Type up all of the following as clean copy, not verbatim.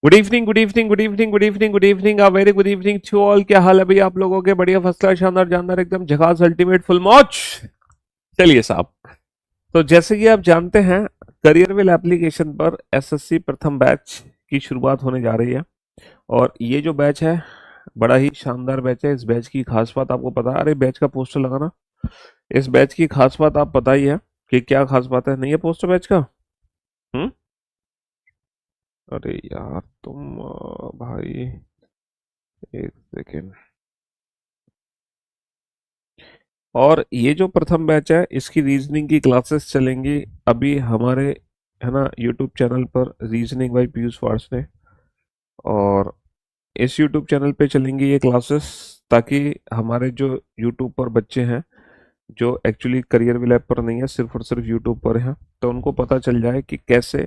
Good evening, good evening, good evening, good evening, good evening, a very good evening to all. क्या हाल है भैया आप लोगों के? बढ़िया, फर्स्ट क्लास, शानदार, जानदार, एकदम झकास, अल्टीमेट, फुल मौज। चलिए साहब, तो जैसे कि आप जानते हैं, करियरविल एप्लीकेशन पर एसएससी प्रथम बैच की शुरुआत होने जा रही है। और ये जो बैच है, बड़ा ही शानदार बैच है। इस बैच की खास बात आपको पता है? अरे बैच का पोस्टर लगाना। इस बैच की खास बात आप पता ही है कि क्या खास बात है? नहीं है पोस्टर बैच का? हम्म। अरे यार तुम भाई, एक सेकेंड। और ये जो प्रथम बैच है, इसकी रीजनिंग की क्लासेस चलेंगी अभी हमारे, है ना, यूट्यूब चैनल पर, रीजनिंग बाय पीयूष वार्स ने। और इस यूट्यूब चैनल पे चलेंगी ये क्लासेस, ताकि हमारे जो यूट्यूब पर बच्चे हैं, जो एक्चुअली करियर विल ऐप पर नहीं है, सिर्फ और सिर्फ यूट्यूब पर हैं, तो उनको पता चल जाए कि कैसे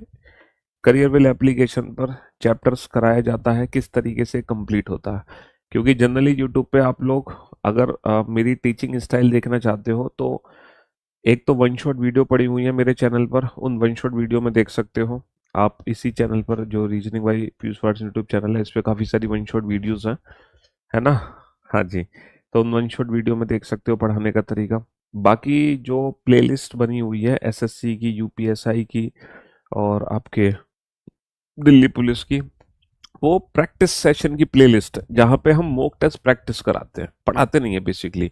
करियर विल एप्लीकेशन पर चैप्टर्स कराया जाता है, किस तरीके से कंप्लीट होता है। क्योंकि जनरली यूट्यूब पे आप लोग अगर मेरी टीचिंग स्टाइल देखना चाहते हो, तो एक तो वन शॉट वीडियो पड़ी हुई है मेरे चैनल पर, उन वन शॉट वीडियो में देख सकते हो आप। इसी चैनल पर, जो reasoning by Piyush wars YouTube channel है, इस पे काफ़ी सारी वन शॉट वीडियोस हैं, है ना। हाँ जी। तो उन वन शॉट वीडियो में देख सकते हो पढ़ाने का तरीका। बाकी जो प्लेलिस्ट बनी हुई है एसएससी की, यूपीएसआई की, और आपके दिल्ली पुलिस की, वो प्रैक्टिस सेशन की प्लेलिस्ट है, जहाँ पे हम मॉक टेस्ट प्रैक्टिस कराते हैं, पढ़ाते नहीं है बेसिकली,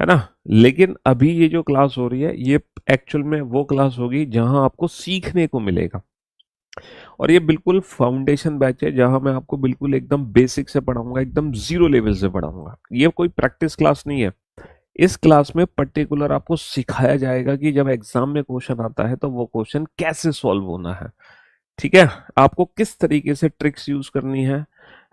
है ना। लेकिन अभी ये जो क्लास हो रही है, ये एक्चुअल में वो क्लास होगी जहां आपको सीखने को मिलेगा। और ये बिल्कुल फाउंडेशन बैच है, जहां मैं आपको बिल्कुल एकदम बेसिक से पढ़ाऊंगा, एकदम जीरो लेवल से पढ़ाऊंगा। ये कोई प्रैक्टिस क्लास नहीं है। इस क्लास में पर्टिकुलर आपको सिखाया जाएगा कि जब एग्जाम में क्वेश्चन आता है, तो वो क्वेश्चन कैसे सॉल्व होना है। ठीक है। आपको किस तरीके से ट्रिक्स यूज करनी है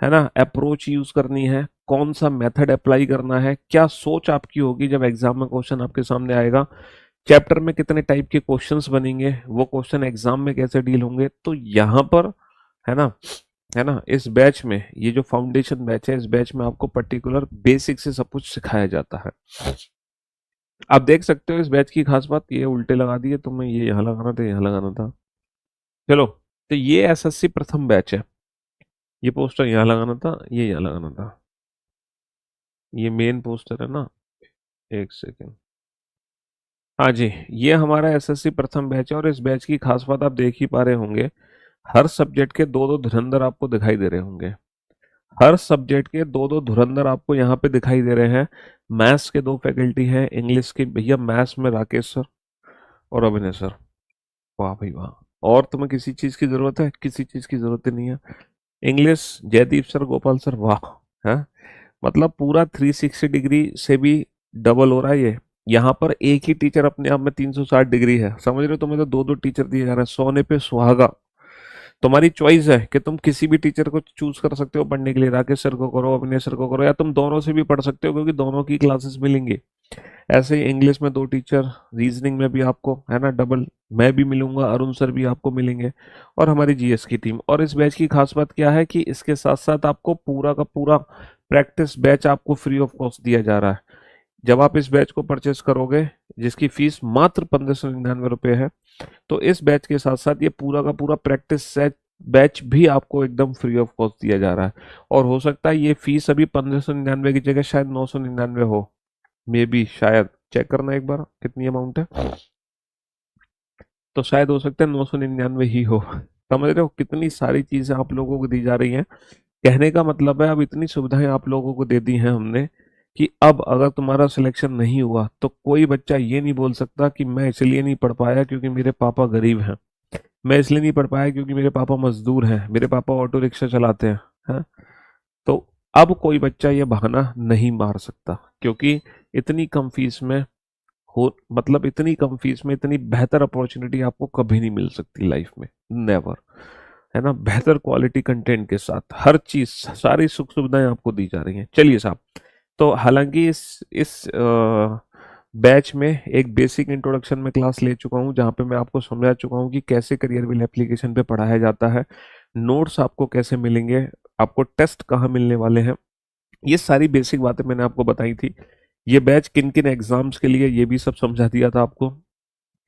ना, अप्रोच यूज करनी है, कौन सा मेथड अप्लाई करना है, क्या सोच आपकी होगी जब एग्जाम में क्वेश्चन आपके सामने आएगा, चैप्टर में कितने टाइप के क्वेश्चंस बनेंगे, वो क्वेश्चन एग्जाम में कैसे डील होंगे। तो यहाँ पर, है ना, है ना, इस बैच में, ये जो फाउंडेशन बैच है, इस बैच में आपको पर्टिकुलर बेसिक से सब कुछ सिखाया जाता है। आप देख सकते हो इस बैच की खास बात, ये उल्टे लगा दिए, तुम्हें ये यहाँ लगाना था, यहाँ लगाना था। चलो, तो ये एसएससी प्रथम बैच है। ये पोस्टर यहाँ लगाना था, ये यहाँ लगाना था। ये मेन पोस्टर है ना। एक सेकेंड। हाँ जी। ये हमारा एसएससी प्रथम बैच है, और इस बैच की खास बात आप देख ही पा रहे होंगे। हर सब्जेक्ट के दो दो धुरंधर आपको दिखाई दे रहे होंगे। हर सब्जेक्ट के दो दो धुरंधर आपको यहाँ पे दिखाई दे रहे हैं। मैथ्स के दो फैकल्टी हैं, इंग्लिश के भैया मैथ्स में राकेश सर और अभिनय सर। वाह भाई वाह। और तुम्हें किसी चीज की जरूरत है? किसी चीज की जरूरत ही नहीं है। English Jaideep sir, Gopal sir, वाह। है, मतलब पूरा 360 डिग्री से भी डबल हो रहा है ये। यहाँ पर एक ही टीचर अपने आप में 360 डिग्री है, समझ रहे हो? तुम्हें तो दो दो टीचर दिए जा रहे हैं, सोने पे सुहागा। तुम्हारी चॉइस है कि तुम किसी भी टीचर को चूज कर सकते हो पढ़ने के लिए, राकेश सर को करो, अभिनय सर को करो, या तुम दोनों से भी पढ़ सकते हो, क्योंकि दोनों की क्लासेस मिलेंगी। ऐसे ही इंग्लिश में दो टीचर, रीजनिंग में भी आपको, है ना, डबल मैं भी मिलूंगा, अरुण सर भी आपको मिलेंगे, और हमारी जीएस की टीम। और इस बैच की खास बात क्या है कि इसके साथ साथ आपको पूरा का पूरा प्रैक्टिस बैच आपको फ्री ऑफ कॉस्ट दिया जा रहा है। जब आप इस बैच को परचेस करोगे, जिसकी फीस मात्र 1599 रुपये है, तो इस बैच के साथ साथ ये पूरा का पूरा प्रैक्टिस सेट बैच भी आपको एकदम फ्री ऑफ कॉस्ट दिया जा रहा है। और हो सकता है ये फीस अभी 1599 की जगह शायद 999 हो, मे बी, शायद। चेक करना एक बार कितनी अमाउंट है। तो शायद हो सकता है 999 ही हो। समझ रहे हो कितनी सारी चीजें आप लोगों को दी जा रही हैं? कहने का मतलब है, अब इतनी सुविधाएं आप लोगों को दे दी हैं हमने, कि अब अगर तुम्हारा सिलेक्शन नहीं हुआ, तो कोई बच्चा ये नहीं बोल सकता कि मैं इसलिए नहीं पढ़ पाया क्योंकि मेरे पापा गरीब हैं, मैं इसलिए नहीं पढ़ पाया क्योंकि मेरे पापा मजदूर हैं, मेरे पापा ऑटो रिक्शा चलाते हैं। तो अब कोई बच्चा ये बहाना नहीं मार सकता, क्योंकि इतनी कम फीस में हो, मतलब इतनी कम फीस में इतनी बेहतर अपॉर्चुनिटी आपको कभी नहीं मिल सकती लाइफ में, नेवर। है ना, बेहतर क्वालिटी कंटेंट के साथ हर चीज, सारी सुख सुविधाएं आपको दी जा रही हैं। चलिए साहब, तो हालांकि इस बैच में एक बेसिक इंट्रोडक्शन में क्लास ले चुका हूं, जहां पे मैं आपको समझा चुका हूं कि कैसे करियर बिल एप्लीकेशन पे पढ़ाया जाता है, नोट्स आपको कैसे मिलेंगे, आपको टेस्ट कहाँ मिलने वाले हैं। ये सारी बेसिक बातें मैंने आपको बताई थी। ये बैच किन किन एग्जाम्स के लिए, ये भी सब समझा दिया था आपको।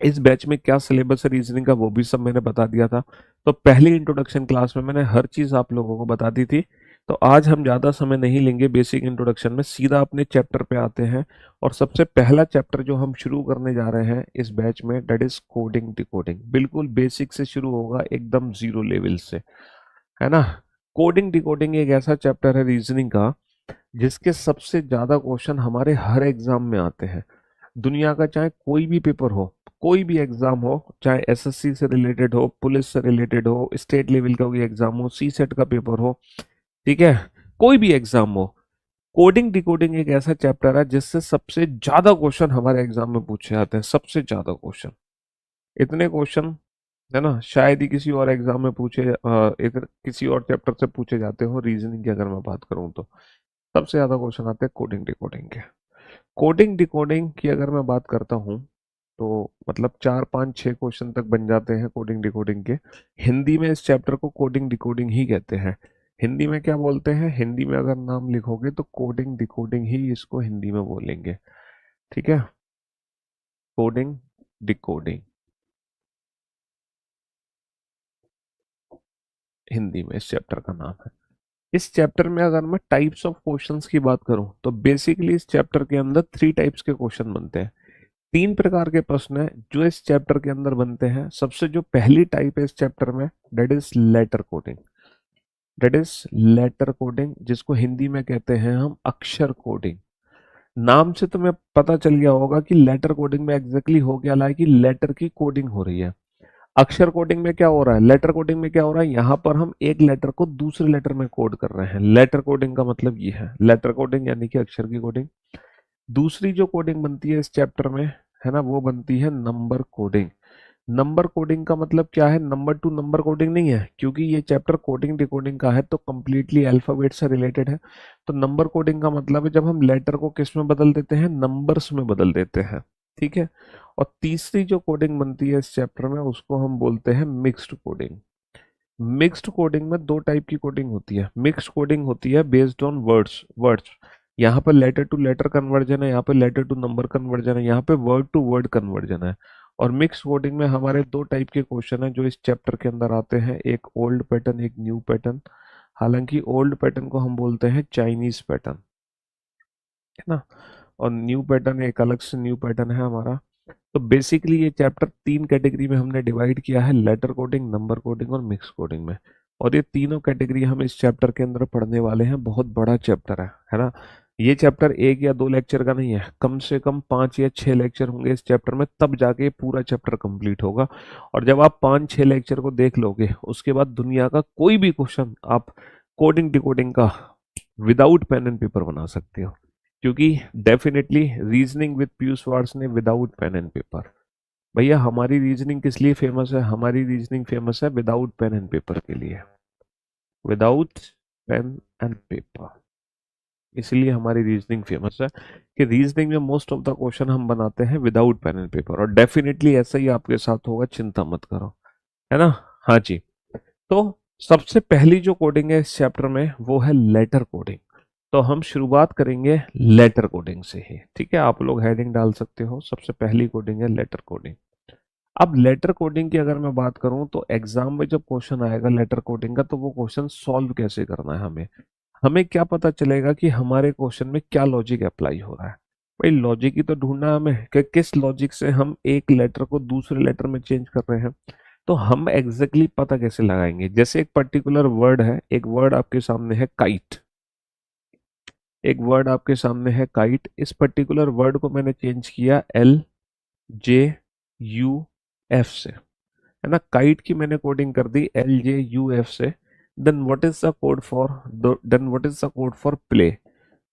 इस बैच में क्या सिलेबस है रीजनिंग का वो भी सब मैंने बता दिया था। तो पहली इंट्रोडक्शन क्लास में मैंने हर चीज आप लोगों को बता दी थी। तो आज हम ज्यादा समय नहीं लेंगे बेसिक इंट्रोडक्शन में, सीधा अपने चैप्टर पे आते हैं। और सबसे पहला चैप्टर जो हम शुरू करने जा रहे हैं इस बैच में, डेट इज कोडिंग डिकोडिंग। बिल्कुल बेसिक से शुरू होगा, एकदम जीरो लेवल से, है ना। कोडिंग डिकोडिंग एक ऐसा चैप्टर है रीजनिंग का जिसके सबसे ज्यादा क्वेश्चन हमारे हर एग्जाम में आते हैं। दुनिया का चाहे कोई भी पेपर हो, कोई भी एग्जाम हो, चाहे एसएससी से रिलेटेड हो, पुलिस से रिलेटेड हो, स्टेट लेवल का कोई एग्जाम हो, सी सेट का पेपर हो, ठीक है, कोई भी एग्जाम हो, कोडिंग डिकोडिंग एक ऐसा चैप्टर है जिससे सबसे ज्यादा क्वेश्चन हमारे एग्जाम में पूछे जाते हैं। सबसे ज्यादा क्वेश्चन, इतने क्वेश्चन, है ना, शायद ही किसी और एग्जाम में पूछे किसी और चैप्टर से पूछे जाते हो। रीजनिंग की अगर मैं बात करूं तो सबसे ज्यादा क्वेश्चन आते हैं कोडिंग डिकोडिंग के। कोडिंग डिकोडिंग की अगर मैं बात करता हूँ तो मतलब 4 5 6 क्वेश्चन तक बन जाते हैं कोडिंग डिकोडिंग के। हिंदी में इस चैप्टर को कोडिंग डिकोडिंग ही कहते हैं। हिंदी में क्या बोलते हैं, हिंदी में अगर नाम लिखोगे तो कोडिंग डिकोडिंग ही इसको हिंदी में बोलेंगे, ठीक है। कोडिंग डिकोडिंग हिंदी में इस चैप्टर का नाम है। इस चैप्टर में अगर मैं टाइप्स ऑफ क्वेश्चंस की बात करूं तो बेसिकली इस चैप्टर के अंदर 3 टाइप्स के क्वेश्चन बनते हैं। 3 प्रकार के प्रश्न है जो इस चैप्टर के अंदर बनते हैं। सबसे जो पहली टाइप है इस चैप्टर में, that is letter coding. That is letter coding, जिसको हिंदी में कहते हैं हम अक्षर कोडिंग। नाम से तुम्हें पता चल गया होगा कि लेटर कोडिंग में एग्जैक्टली हो क्या रहा है, कि लेटर की कोडिंग हो रही है। अक्षर कोडिंग में क्या हो रहा है, लेटर कोडिंग में क्या हो रहा है, यहाँ पर हम एक लेटर को दूसरे लेटर में कोड कर रहे हैं। लेटर कोडिंग का मतलब ये है, लेटर कोडिंग यानी कि अक्षर की कोडिंग। दूसरी जो कोडिंग बनती है इस चैप्टर में, है ना, वो बनती है नंबर कोडिंग। नंबर कोडिंग का मतलब क्या है, नंबर टू नंबर कोडिंग नहीं है, क्योंकि ये चैप्टर कोडिंग डिकोडिंग का है तो कंप्लीटली अल्फाबेट से रिलेटेड है। तो नंबर कोडिंग का मतलब है जब हम लेटर को किस में बदल देते हैं, नंबर्स में बदल देते हैं, ठीक है। और तीसरी जो कोडिंग बनती है इस चैप्टर में उसको हम बोलते हैं मिक्स्ड कोडिंग। मिक्स्ड कोडिंग में 2 टाइप की कोडिंग होती है। मिक्स्ड कोडिंग होती है बेस्ड ऑन वर्ड्स वर्ड्स। यहाँ पर लेटर टू लेटर कन्वर्जन है, यहाँ पे लेटर टू नंबर कन्वर्जन है, यहाँ पे वर्ड टू वर्ड कन्वर्जन है। और मिक्स कोडिंग में हमारे 2 टाइप के क्वेश्चन हैं जो इस चैप्टर के अंदर आते हैं, एक ओल्ड पैटर्न, एक न्यू पैटर्न। हालांकि ओल्ड पैटर्न को हम बोलते हैं चाइनीज पैटर्न, है ना, और न्यू पैटर्न एक अलग से न्यू पैटर्न है हमारा। तो बेसिकली ये चैप्टर 3 कैटेगरी में हमने डिवाइड किया है, लेटर कोडिंग, नंबर कोडिंग और मिक्स कोडिंग में। और ये तीनों कैटेगरी हम इस चैप्टर के अंदर पढ़ने वाले हैं। बहुत बड़ा चैप्टर है ना। ये चैप्टर 1 या 2 लेक्चर का नहीं है, कम से कम 5 या 6 लेक्चर होंगे इस चैप्टर में, तब जाके ये पूरा चैप्टर कंप्लीट होगा। और जब आप 5 6 लेक्चर को देख लोगे उसके बाद दुनिया का कोई भी क्वेश्चन आप कोडिंग डिकोडिंग का विदाउट पेन एंड पेपर बना सकते हो। क्योंकि definitely reasoning with Piyush wars ने विदाउट पेन एंड पेपर, भैया हमारी रीजनिंग किस लिए फेमस है, हमारी रीजनिंग फेमस है विदाउट पेन एंड पेपर के लिए, विदाउट पेन एंड पेपर। इसलिए हमारी रीजनिंग फेमस है कि रीजनिंग में मोस्ट ऑफ द क्वेश्चन हम बनाते हैं विदाउट पेन एंड पेपर। और डेफिनेटली ऐसा ही आपके साथ होगा, चिंता मत करो, है ना। हाँ जी। तो सबसे पहली जो कोडिंग है इस चैप्टर में वो है लेटर कोडिंग। तो हम शुरुआत करेंगे लेटर कोडिंग से ही, ठीक है। आप लोग हेडिंग डाल सकते हो, सबसे पहली कोडिंग है लेटर कोडिंग। अब लेटर कोडिंग की अगर मैं बात करूं तो एग्जाम में जब क्वेश्चन आएगा लेटर कोडिंग का तो वो क्वेश्चन सॉल्व कैसे करना है, हमें हमें क्या पता चलेगा कि हमारे क्वेश्चन में क्या लॉजिक अप्लाई हो रहा है। भाई लॉजिक ही तो ढूंढना है हमें कि किस लॉजिक से हम एक लेटर को दूसरे लेटर में चेंज कर रहे हैं। तो हम एग्जैक्टली पता कैसे लगाएंगे, जैसे एक पर्टिकुलर वर्ड है, एक वर्ड आपके सामने है काइट, एक वर्ड आपके सामने है काइट। इस पर्टिकुलर वर्ड को मैंने चेंज किया LJUF से, है ना। काइट की मैंने कोडिंग कर दी LJUF से। Then what is the code for, then what is the code for play,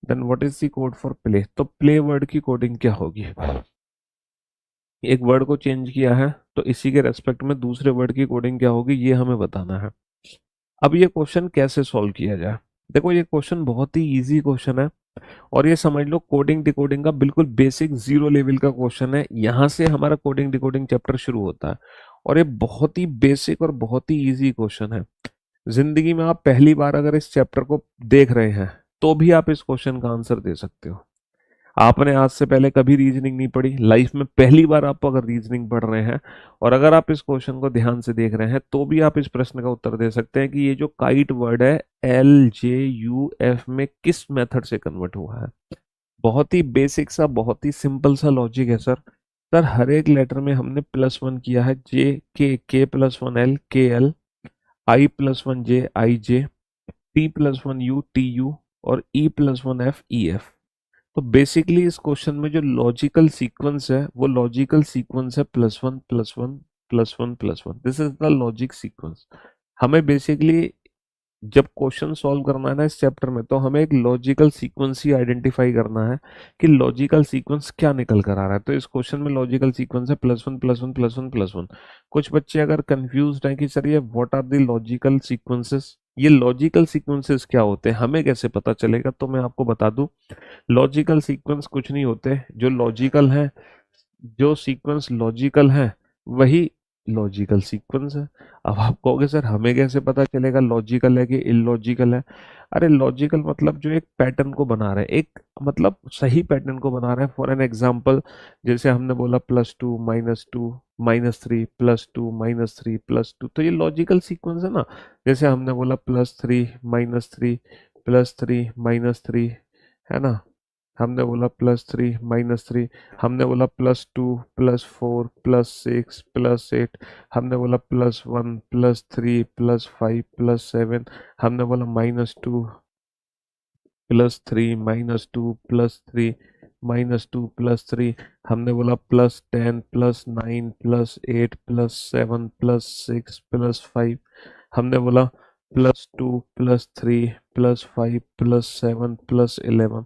then what is the code for play. तो प्ले वर्ड की कोडिंग क्या होगी, एक वर्ड को चेंज किया है तो इसी के रेस्पेक्ट में दूसरे वर्ड की कोडिंग क्या होगी ये हमें बताना है। अब ये क्वेश्चन कैसे सॉल्व किया जाए, देखो ये क्वेश्चन बहुत ही इजी क्वेश्चन है। और ये समझ लो कोडिंग डिकोडिंग का बिल्कुल बेसिक जीरो लेवल का क्वेश्चन है। यहाँ से हमारा कोडिंग डिकोडिंग चैप्टर शुरू होता है। और ये बहुत ही बेसिक और बहुत ही इजी क्वेश्चन है। जिंदगी में आप पहली बार अगर इस चैप्टर को देख रहे हैं तो भी आप इस क्वेश्चन का आंसर दे सकते हो। आपने आज से पहले कभी रीजनिंग नहीं पढ़ी लाइफ में, पहली बार आप अगर रीजनिंग पढ़ रहे हैं और अगर आप इस क्वेश्चन को ध्यान से देख रहे हैं तो भी आप इस प्रश्न का उत्तर दे सकते हैं कि ये जो काइट वर्ड है LJUF में किस मेथड से कन्वर्ट हुआ है। बहुत ही बेसिक सा, बहुत ही सिंपल सा लॉजिक है सर। सर हर एक लेटर में हमने +1 किया है, K+1L KL, I+1J T+1U TU और E+1F EF। तो बेसिकली इस क्वेश्चन में जो लॉजिकल सीक्वेंस है वो लॉजिकल सीक्वेंस है +1 +1 +1 +1। This is the logic sequence. हमें बेसिकली जब क्वेश्चन सॉल्व करना है ना इस चैप्टर में, तो हमें एक लॉजिकल सीक्वेंस ही आइडेंटिफाई करना है कि लॉजिकल सीक्वेंस क्या निकल कर आ रहा है। तो इस क्वेश्चन में लॉजिकल सीक्वेंस है +1 +1 +1 +1। कुछ बच्चे अगर कंफ्यूज हैं कि सर ये what are the logical sequences, ये लॉजिकल सीक्वेंसेस क्या होते हैं, हमें कैसे पता चलेगा, तो मैं आपको बता दूं लॉजिकल सीक्वेंस कुछ नहीं होते, जो लॉजिकल है, जो सीक्वेंस लॉजिकल है वही लॉजिकल सीक्वेंस है। अब आप कहोगे सर हमें कैसे पता चलेगा लॉजिकल है कि इलॉजिकल है। अरे लॉजिकल मतलब जो एक पैटर्न को बना रहे हैं, एक मतलब सही पैटर्न को बना रहे हैं। फॉर एन एग्जांपल, जैसे हमने बोला +2 -2 -3 +2 -3 +2, तो ये लॉजिकल सीक्वेंस है ना। जैसे हमने बोला +3 -3 +3 -3, है ना। हमने बोला +3 -3, हमने बोला +2 +4 +6 +8, हमने बोला +1 +3 +5 +7, हमने बोला -2 +3 -2 +3 -2 +3, हमने बोला +10 +9 +8 +7 +6 +5, हमने बोला +2 +3 +5 +7 +11।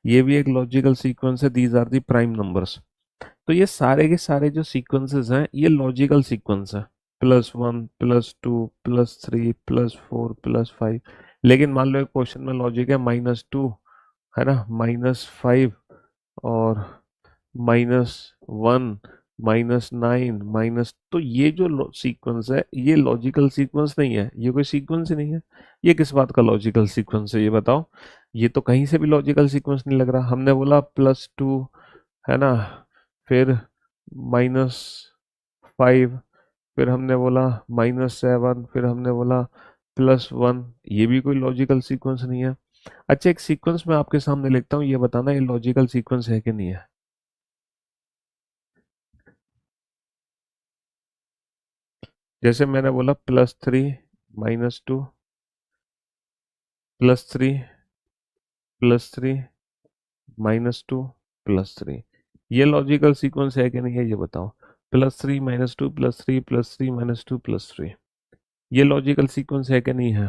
ये भी एक लॉजिकल सीक्वेंस है। These are the prime numbers. तो ये सारे के सारे जो सीक्वेंसेस हैं ये लॉजिकल सीक्वेंस है, +1 +2 +3 +4 +5। लेकिन मान लो एक क्वेश्चन में लॉजिक है -2, है ना, -5 और -1 -9 माइनस, तो ये जो सीक्वेंस है ये लॉजिकल सीक्वेंस नहीं है, ये कोई सीक्वेंस ही नहीं है। ये किस बात का लॉजिकल सीक्वेंस है ये बताओ। ये तो कहीं से भी लॉजिकल सीक्वेंस नहीं लग रहा। हमने बोला +2, है ना, फिर -5, फिर हमने बोला -7, फिर हमने बोला +1, ये भी कोई लॉजिकल सीक्वेंस नहीं है। अच्छा एक सीक्वेंस मैं आपके सामने लिखता हूँ, ये बताना ये लॉजिकल सीक्वेंस है कि नहीं है। जैसे मैंने बोला +3 -2 +3 +3 -2 +3, ये लॉजिकल सीक्वेंस है कि नहीं है ये बताओ। +3 -2 +3 +3 -2 +3, ये लॉजिकल सीक्वेंस है कि नहीं है।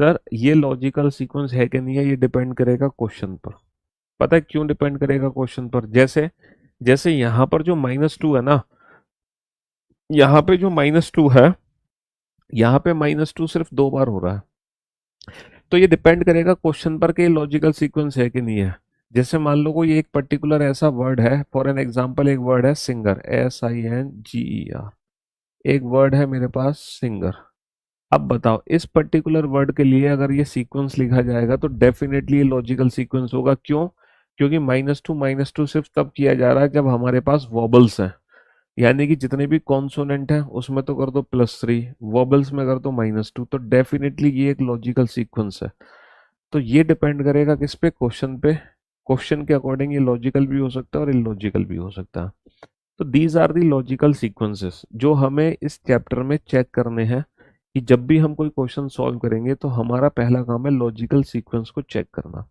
सर ये लॉजिकल सीक्वेंस है कि नहीं है ये डिपेंड करेगा क्वेश्चन पर। पता है क्यों डिपेंड करेगा क्वेश्चन पर। जैसे जैसे यहाँ पर जो -2 है ना, यहाँ पे जो -2 है, यहाँ पे -2 सिर्फ 2 बार हो रहा है। तो ये डिपेंड करेगा क्वेश्चन पर कि लॉजिकल सीक्वेंस है कि नहीं है। जैसे मान लो कोई एक पर्टिकुलर ऐसा वर्ड है, फॉर एन एग्जांपल एक वर्ड है सिंगर, SINGER, एक वर्ड है मेरे पास सिंगर। अब बताओ इस पर्टिकुलर वर्ड के लिए अगर ये सीक्वेंस लिखा जाएगा तो डेफिनेटली ये लॉजिकल सीक्वेंस होगा। क्यों? क्योंकि -2 सिर्फ तब किया जा रहा है जब हमारे पास वॉबल्स हैं, यानी कि जितने भी कॉन्सोनेंट हैं उसमें तो कर दो +3, वॉबल्स में कर दो -2, तो डेफिनेटली ये एक लॉजिकल सीक्वेंस है। तो ये डिपेंड करेगा किस पे, क्वेश्चन पे। क्वेश्चन के अकॉर्डिंग ये लॉजिकल भी हो सकता है और इलॉजिकल भी हो सकता है। तो these are the logical sequences जो हमें इस चैप्टर में चेक करने हैं कि जब भी हम कोई क्वेश्चन सॉल्व करेंगे तो हमारा पहला काम है लॉजिकल सीक्वेंस को चेक करना।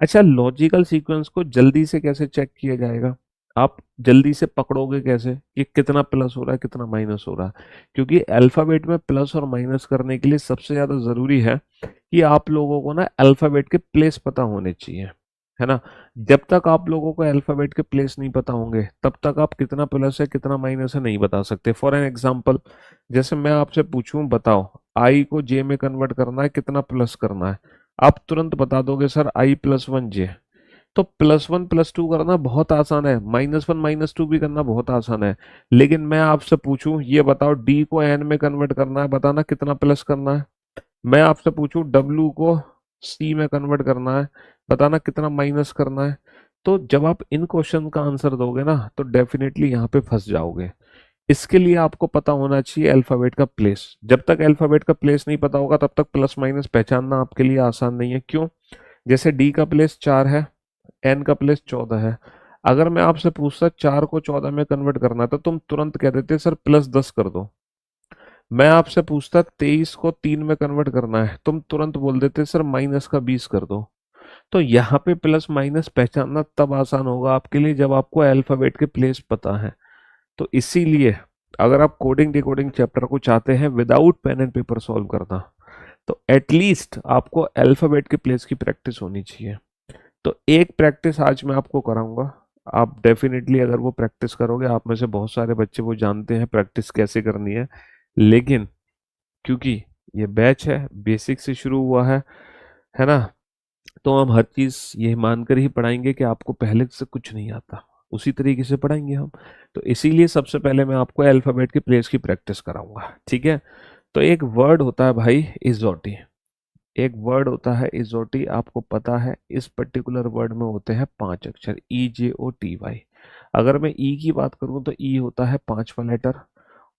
अच्छा लॉजिकल सीक्वेंस को जल्दी से कैसे चेक किया जाएगा, आप जल्दी से पकड़ोगे कैसे कि कितना प्लस हो रहा है कितना माइनस हो रहा है। क्योंकि अल्फाबेट में प्लस और माइनस करने के लिए सबसे ज्यादा जरूरी है कि आप लोगों को ना अल्फाबेट के प्लेस पता होने चाहिए, है ना। जब तक आप लोगों को अल्फाबेट के प्लेस नहीं पता होंगे तब तक आप कितना प्लस है कितना माइनस है नहीं बता सकते। फॉर एन एग्जांपल, जैसे मैं आपसे पूछूं बताओ आई को जे में कन्वर्ट करना है कितना प्लस करना है, आप तुरंत बता दोगे सर I+1J। तो +1 +2 करना बहुत आसान है, -1 -2 भी करना बहुत आसान है। लेकिन मैं आपसे पूछूं ये बताओ D को N में कन्वर्ट करना है, बताना कितना प्लस करना है। मैं आपसे पूछूं W को C में कन्वर्ट करना है, बताना कितना माइनस करना है। तो जब आप इन क्वेश्चन का आंसर दोगे ना तो डेफिनेटली यहाँ पे फंस जाओगे। इसके लिए आपको पता होना चाहिए अल्फाबेट का प्लेस। जब तक अल्फाबेट का प्लेस नहीं पता होगा तब तक प्लस माइनस पहचानना आपके लिए आसान नहीं है। क्यों? जैसे डी का प्लेस 4 है, एन का प्लेस 14 है। अगर मैं आपसे पूछता 4 को 14 में कन्वर्ट करना तो तुम तुरंत कह देते सर +10 कर दो। मैं आपसे पूछता 23 को 3 में कन्वर्ट करना है, तुम तुरंत बोल देते सर -20 कर दो। तो यहाँ पे प्लस माइनस पहचानना तब आसान होगा आपके लिए जब आपको अल्फाबेट के प्लेस पता है। तो इसीलिए अगर आप कोडिंग डिकोडिंग चैप्टर को चाहते हैं without pen and paper solve करना, तो एटलीस्ट आपको अल्फाबेट के प्लेस की प्रैक्टिस होनी चाहिए। तो एक प्रैक्टिस आज मैं आपको कराऊंगा। आप डेफिनेटली अगर वो प्रैक्टिस करोगे, आप में से बहुत सारे बच्चे वो जानते हैं प्रैक्टिस कैसे करनी है, लेकिन क्योंकि ये बैच है, बेसिक से शुरू हुआ है ना, तो हम हर चीज ये मानकर ही पढ़ाएंगे कि आपको पहले से कुछ नहीं आता, उसी तरीके से पढ़ाएंगे हम। तो इसीलिए सबसे पहले मैं आपको अल्फाबेट की प्लेस की प्रैक्टिस कराऊंगा, ठीक है? तो एक वर्ड होता है भाई इजोटी, एक वर्ड होता है इजोटी, आपको पता है इस पर्टिकुलर वर्ड में होते हैं 5 अक्षर, EJOTY। अगर मैं ई की बात करूं तो ई होता है 5वां लेटर,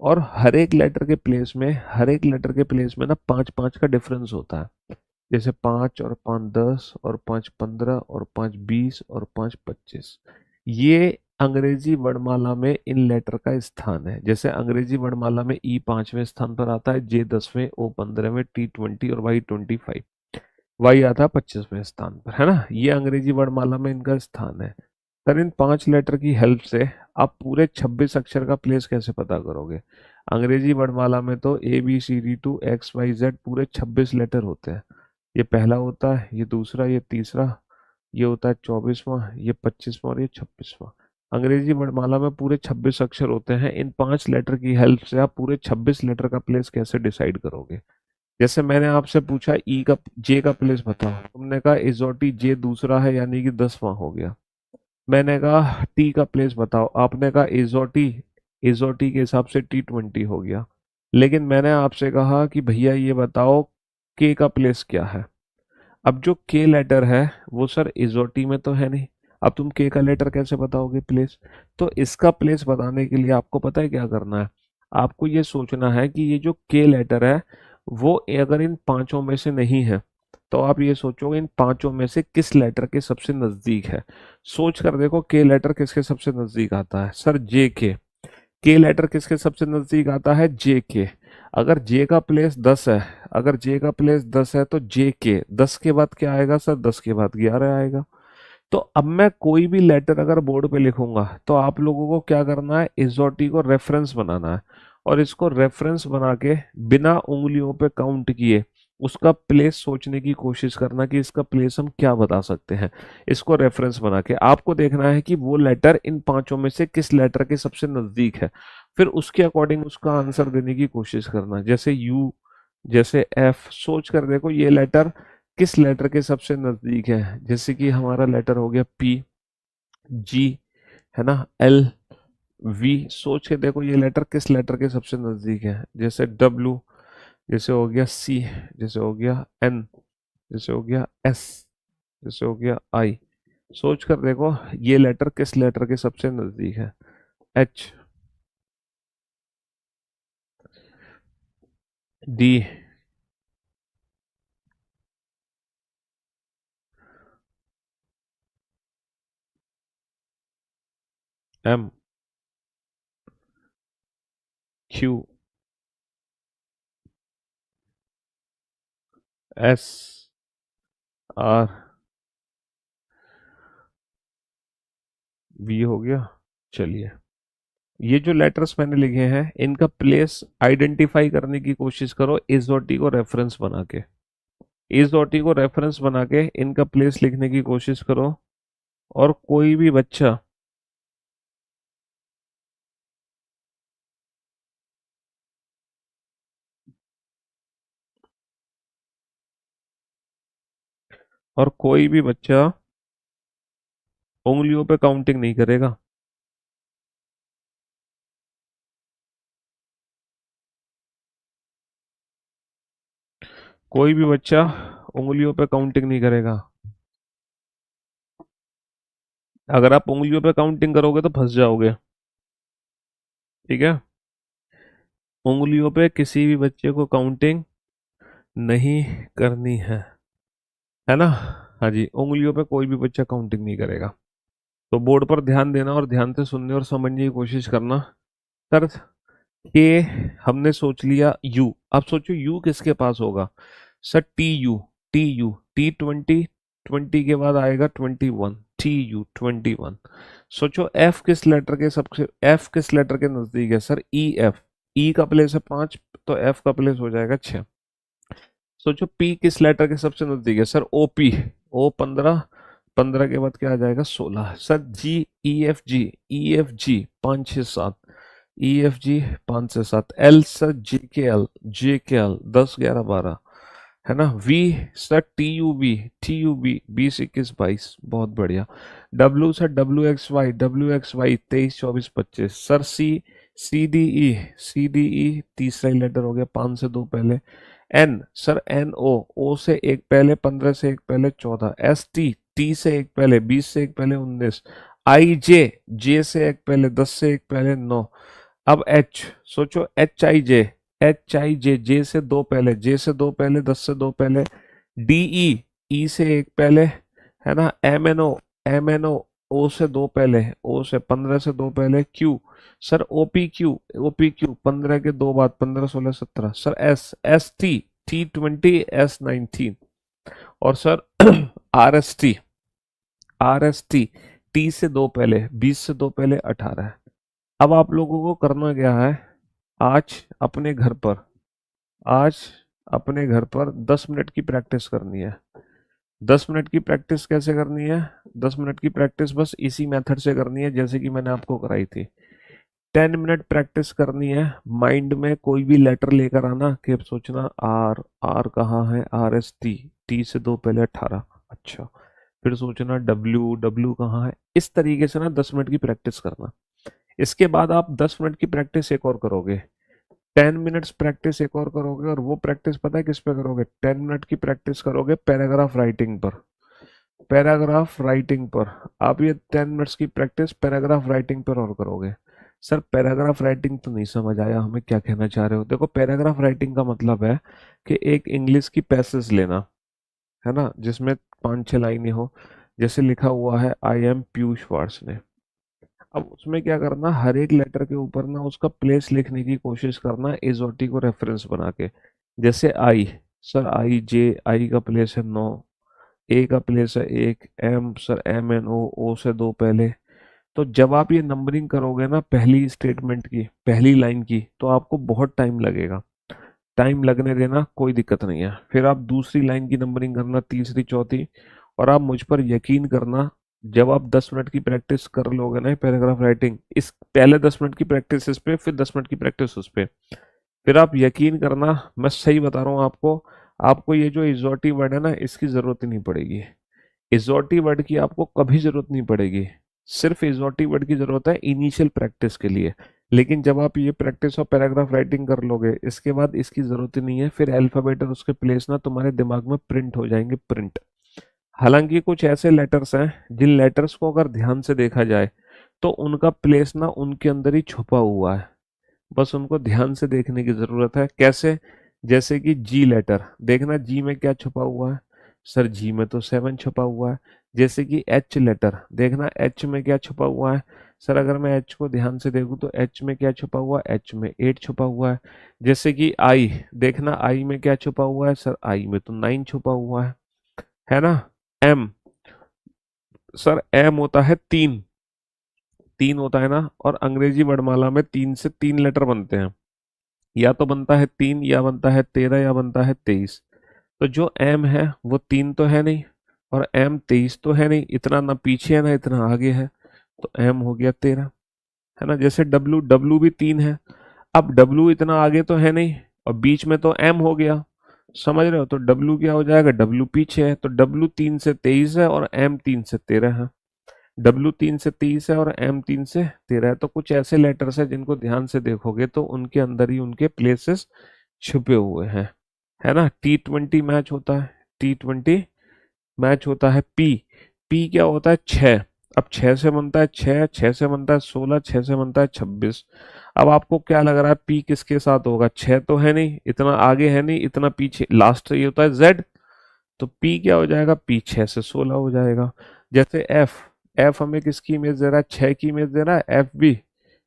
और हर एक लेटर के प्लेस में ना 5 5 का डिफरेंस होता है। जैसे 5 और 5 10 और 5 15 और 5 20 और 5 25। ये अंग्रेजी वर्णमाला में इन लेटर का स्थान है। जैसे अंग्रेजी वर्णमाला में ई 5वें स्थान पर आता है, जे 10वें, ओ 15वें, टी 20 और वाई 25। वाई आता है 25वें स्थान पर, है ना? ये अंग्रेजी वर्णमाला में इनका स्थान है। सर इन 5 लेटर की हेल्प से आप पूरे 26 अक्षर का प्लेस कैसे पता करोगे? अंग्रेजी वर्णमाला में तो ABCD to XYZ पूरे 26 लेटर होते हैं। ये पहला होता है, ये दूसरा, ये तीसरा, ये होता है 24वां, ये 25वां और ये 26वां। अंग्रेजी वर्णमाला में पूरे 26 अक्षर होते हैं। इन 5 लेटर की हेल्प से आप पूरे 26 लेटर का प्लेस कैसे डिसाइड करोगे? जैसे मैंने आपसे पूछा ई का जे का प्लेस बताओ, तुमने कहा इजोटी जे दूसरा है यानी कि 10वां हो गया। मैंने कहा टी का प्लेस बताओ, आपने कहा इजोटी, इजोटी के हिसाब से T20 हो गया। लेकिन मैंने आपसे कहा कि भैया ये बताओ के का प्लेस क्या है। अब जो के लेटर है वो सर इजोटी में तो है नहीं, अब तुम के का लेटर कैसे बताओगे प्लेस? तो इसका प्लेस बताने के लिए आपको पता है क्या करना है? आपको ये सोचना है कि ये जो के लेटर है वो अगर इन 5 में से नहीं है, तो आप ये सोचोगे इन 5 में से किस लेटर के सबसे नजदीक है। सोच कर देखो के लेटर किसके सबसे नजदीक आता है? सर जे के लेटर किसके सबसे नजदीक आता है? जे के। अगर जे का प्लेस 10 है, अगर जे का प्लेस 10 है तो जे के 10 के बाद क्या आएगा सर? 10 के बाद 11 आएगा। तो अब मैं कोई भी लेटर अगर बोर्ड पे लिखूंगा तो आप लोगों को क्या करना है? इजोटी को रेफरेंस बनाना है, और इसको रेफरेंस बना के बिना उंगलियों पे काउंट किए उसका प्लेस सोचने की कोशिश करना कि इसका प्लेस हम क्या बता सकते हैं। इसको रेफरेंस बना के आपको देखना है कि वो लेटर इन 5 में से किस लेटर के सबसे नजदीक है, फिर उसके अकॉर्डिंग उसका आंसर देने की कोशिश करना। जैसे यू, जैसे एफ, सोच कर देखो ये लेटर किस लेटर के सबसे नजदीक है। जैसे कि हमारा लेटर हो गया पी, जी, है ना, एल, वी, सोच के देखो ये लेटर किस लेटर के सबसे नजदीक है। जैसे डब्ल्यू, जैसे हो गया सी, जैसे हो गया एन, जैसे हो गया एस, जैसे हो गया आई। सोच कर देखो ये लेटर किस लेटर के सबसे नजदीक है। H, D, M, Q, S, R, V हो गया। चलिए, ये जो लेटर्स मैंने लिखे हैं इनका प्लेस आइडेंटिफाई करने की कोशिश करो इस और टी को रेफरेंस बना के। इस और टी को रेफरेंस बना के इनका प्लेस लिखने की कोशिश करो। और कोई भी बच्चा, और कोई भी बच्चा उंगलियों पे काउंटिंग नहीं करेगा। कोई भी बच्चा उंगलियों पे काउंटिंग नहीं करेगा। अगर आप उंगलियों पे काउंटिंग करोगे तो फंस जाओगे। ठीक है, उंगलियों पे किसी भी बच्चे को काउंटिंग नहीं करनी है ना। हाँ जी, उंगलियों पे कोई भी बच्चा काउंटिंग नहीं करेगा। तो बोर्ड पर ध्यान देना और ध्यान से सुनने और समझने की कोशिश करना। सर, ये हमने सोच लिया यू, अब सोचो यू किसके पास होगा। Sir T you, T U, T 20, 20 के बाद आएगा 21, टी यू 21। सोचो एफ किस लेटर के सबसे, एफ किस लेटर के नजदीक है। सर ई एफ, ई का प्लेस है 5, तो एफ का प्लेस हो जाएगा 6। सोचो पी किस लेटर के सबसे नजदीक है। सर ओ पी, ओ 15, 15 के बाद क्या आ जाएगा 16। Sir ji, E F G, E F G 5 6 7, E F G 5 से 7। एल सर जे के एल, जे के एल 10 11 12, है ना। V sir T U B, T U B 20 21 22, बहुत बढ़िया। W sir W X Y, W X Y 23 24 25। Sir C, C D E, C D E तीसरा ही letter हो गया 5 से 2 पहले। N sir N O, O से एक पहले 15 से एक पहले 14। एस टी, टी से एक पहले 20 से एक पहले 19। आई जे, जे से एक पहले 10 से एक पहले 9। अब एच, सोचो H I J, H I जे, जे से दो पहले, जे से दो पहले 10 से दो पहले। डी ई, ई से एक पहले, है ना। M N O, M N O से दो पहले, ओ से 15 से दो पहले। Q sir O P Q, O P Q 15 के दो बाद 15 16 17। Sir S, S T, T 20 S 19। और sir R S T, R S T, T से दो पहले 20 से दो पहले 18। अब आप लोगों को करना क्या है, आज अपने घर पर, आज अपने घर पर 10 मिनट की प्रैक्टिस करनी है। 10 मिनट की प्रैक्टिस कैसे करनी है? 10 मिनट की प्रैक्टिस बस इसी मेथड से करनी है जैसे कि मैंने आपको कराई थी। 10 मिनट प्रैक्टिस करनी है। माइंड में कोई भी लेटर लेकर आना कि अब सोचना आर, आर कहाँ है, आर एस टी, टी से दो पहले 18। अच्छा, फिर सोचना डब्ल्यू, डब्ल्यू कहाँ है। इस तरीके से ना 10 मिनट की प्रैक्टिस करना। इसके बाद आप 10 मिनट की प्रैक्टिस एक और करोगे, 10 मिनट्स प्रैक्टिस एक और करोगे। और वो प्रैक्टिस पता है किस पे करोगे? 10 मिनट की प्रैक्टिस करोगे पैराग्राफ राइटिंग पर, पैराग्राफ राइटिंग पर। आप ये 10 मिनट्स की प्रैक्टिस पैराग्राफ राइटिंग पर और करोगे। सर पैराग्राफ राइटिंग तो नहीं समझ आया, हमें क्या कहना चाह रहे हो? देखो पैराग्राफ राइटिंग का मतलब है कि एक इंग्लिश की पैसेज लेना, है ना, जिसमें 5 6 लाइनें हो। जैसे लिखा हुआ है आई एम पीयूष वार्स ने। अब उसमें क्या करना, हर एक लेटर के ऊपर ना उसका प्लेस लिखने की कोशिश करना एजोटी को रेफरेंस बना के। जैसे आई, सर आई जे, आई का प्लेस है 9, ए का प्लेस है 1। M sir M N O, O से दो पहले। तो जब आप ये नंबरिंग करोगे ना पहली स्टेटमेंट की, पहली लाइन की, तो आपको बहुत टाइम लगेगा। टाइम लगने देना, कोई दिक्कत नहीं है। फिर आप दूसरी लाइन की नंबरिंग करना, तीसरी चौथी। और आप मुझ पर यकीन करना, जब आप 10 मिनट की प्रैक्टिस कर लोगे ना पैराग्राफ राइटिंग, इस पहले 10 मिनट की प्रैक्टिस इस पे, फिर 10 मिनट की प्रैक्टिस उस पे, फिर आप यकीन करना, मैं सही बता रहा हूँ आपको, आपको ये जो इजोटी वर्ड है ना इसकी जरूरत ही नहीं पड़ेगी। इजोटी वर्ड की आपको कभी जरूरत नहीं पड़ेगी। सिर्फ इजोटी वर्ड की जरूरत है इनिशियल प्रैक्टिस के लिए। लेकिन जब आप ये प्रैक्टिस और पैराग्राफ राइटिंग कर लोगे, इसके बाद इसकी जरूरत ही नहीं है। फिर अल्फाबेट और उसके प्लेस ना तुम्हारे दिमाग में प्रिंट हो जाएंगे, प्रिंट। हालांकि कुछ ऐसे लेटर्स हैं जिन लेटर्स को अगर ध्यान से देखा जाए तो उनका प्लेस ना उनके अंदर ही छुपा हुआ है, बस उनको ध्यान से देखने की जरूरत है। कैसे? जैसे कि जी लेटर, देखना जी में क्या छुपा हुआ है। सर जी में तो 7 छुपा हुआ है। जैसे कि एच लेटर, देखना एच में क्या छुपा हुआ है। सर अगर मैं एच को ध्यान से देखूं तो एच में क्या छुपा हुआ है? एच में 8 छुपा हुआ है। जैसे कि आई, देखना आई में क्या छुपा हुआ है। सर आई में तो 9 छुपा हुआ है ना। एम, सर एम होता है 3, 3 होता है ना। और अंग्रेजी वर्णमाला में 3 से 3 लेटर बनते हैं, या तो बनता है 3, या बनता है 13, या बनता है 23। तो जो एम है वो 3 तो है नहीं, और एम 23 तो है नहीं, इतना ना पीछे है ना इतना आगे है। तो एम हो गया 13, है ना। जैसे डब्लू, डब्लू भी 3 है। अब डब्लू इतना आगे तो है नहीं, और बीच में तो एम हो गया, समझ रहे हो? तो डब्लू क्या हो जाएगा? डब्लू पीछे है, तो डब्लू 3 से 23 है और एम 3 से 13 है। डब्लू 3 से 30 है और एम 3 से 13 है। तो कुछ ऐसे लेटर्स है जिनको ध्यान से देखोगे तो उनके अंदर ही उनके प्लेसेस छुपे हुए हैं, है ना। T20 मैच होता है, T20 मैच होता है। पी, पी क्या होता है? 6। अब 6 से बनता है 6, 6 से बनता है 16, 6 से बनता है 26। अब आपको क्या लग रहा है पी किसके साथ होगा? 6 तो है नहीं, इतना आगे है नहीं, इतना पीछे, लास्ट ये होता है जेड। तो पी क्या हो जाएगा? पी 6 से 16 हो जाएगा। जैसे एफ, एफ हमें किसकी इमेज दे रहा है? 6 की इमेज दे रहा है। एफ भी,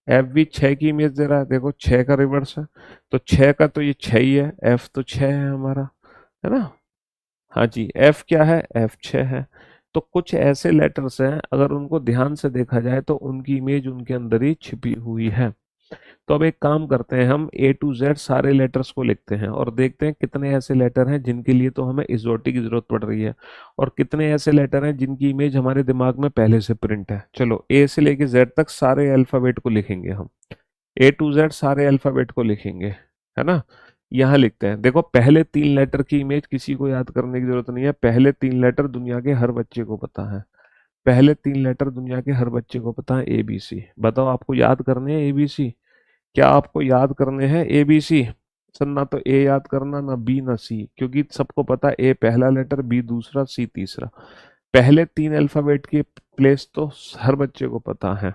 एफ भी 6 की इमेज दे रहा है। देखो 6 का रिवर्स है, तो 6 का तो ये 6 ही है, एफ तो 6 है हमारा, है ना? हाँ जी, एफ क्या है? एफ 6 है। तो कुछ ऐसे लेटर्स हैं, अगर उनको ध्यान से देखा जाए तो उनकी इमेज उनके अंदर ही छिपी हुई है। तो अब एक काम करते हैं, हम ए टू जेड सारे लेटर्स को लिखते हैं और देखते हैं कितने ऐसे लेटर हैं जिनके लिए तो हमें इजोटी की जरूरत पड़ रही है, और कितने ऐसे लेटर हैं जिनकी इमेज हमारे दिमाग में पहले से प्रिंट है। चलो ए से लेके जेड तक सारे अल्फाबेट को लिखेंगे हम। ए टू जेड सारे अल्फाबेट को लिखेंगे, है ना? यहाँ लिखते हैं। देखो पहले 3 लेटर की इमेज किसी को याद करने की जरूरत नहीं है, पहले 3 लेटर दुनिया के हर बच्चे को पता है। पहले 3 लेटर दुनिया के हर बच्चे को पता है, ए बी सी। बताओ आपको याद करने हैं ए बी सी? क्या आपको याद करने हैं ए बी सी? सर ना तो ए याद करना, ना बी, ना सी, क्योंकि सबको पता है ए पहला लेटर, बी दूसरा, सी तीसरा। पहले 3 अल्फाबेट की प्लेस तो हर बच्चे को पता है।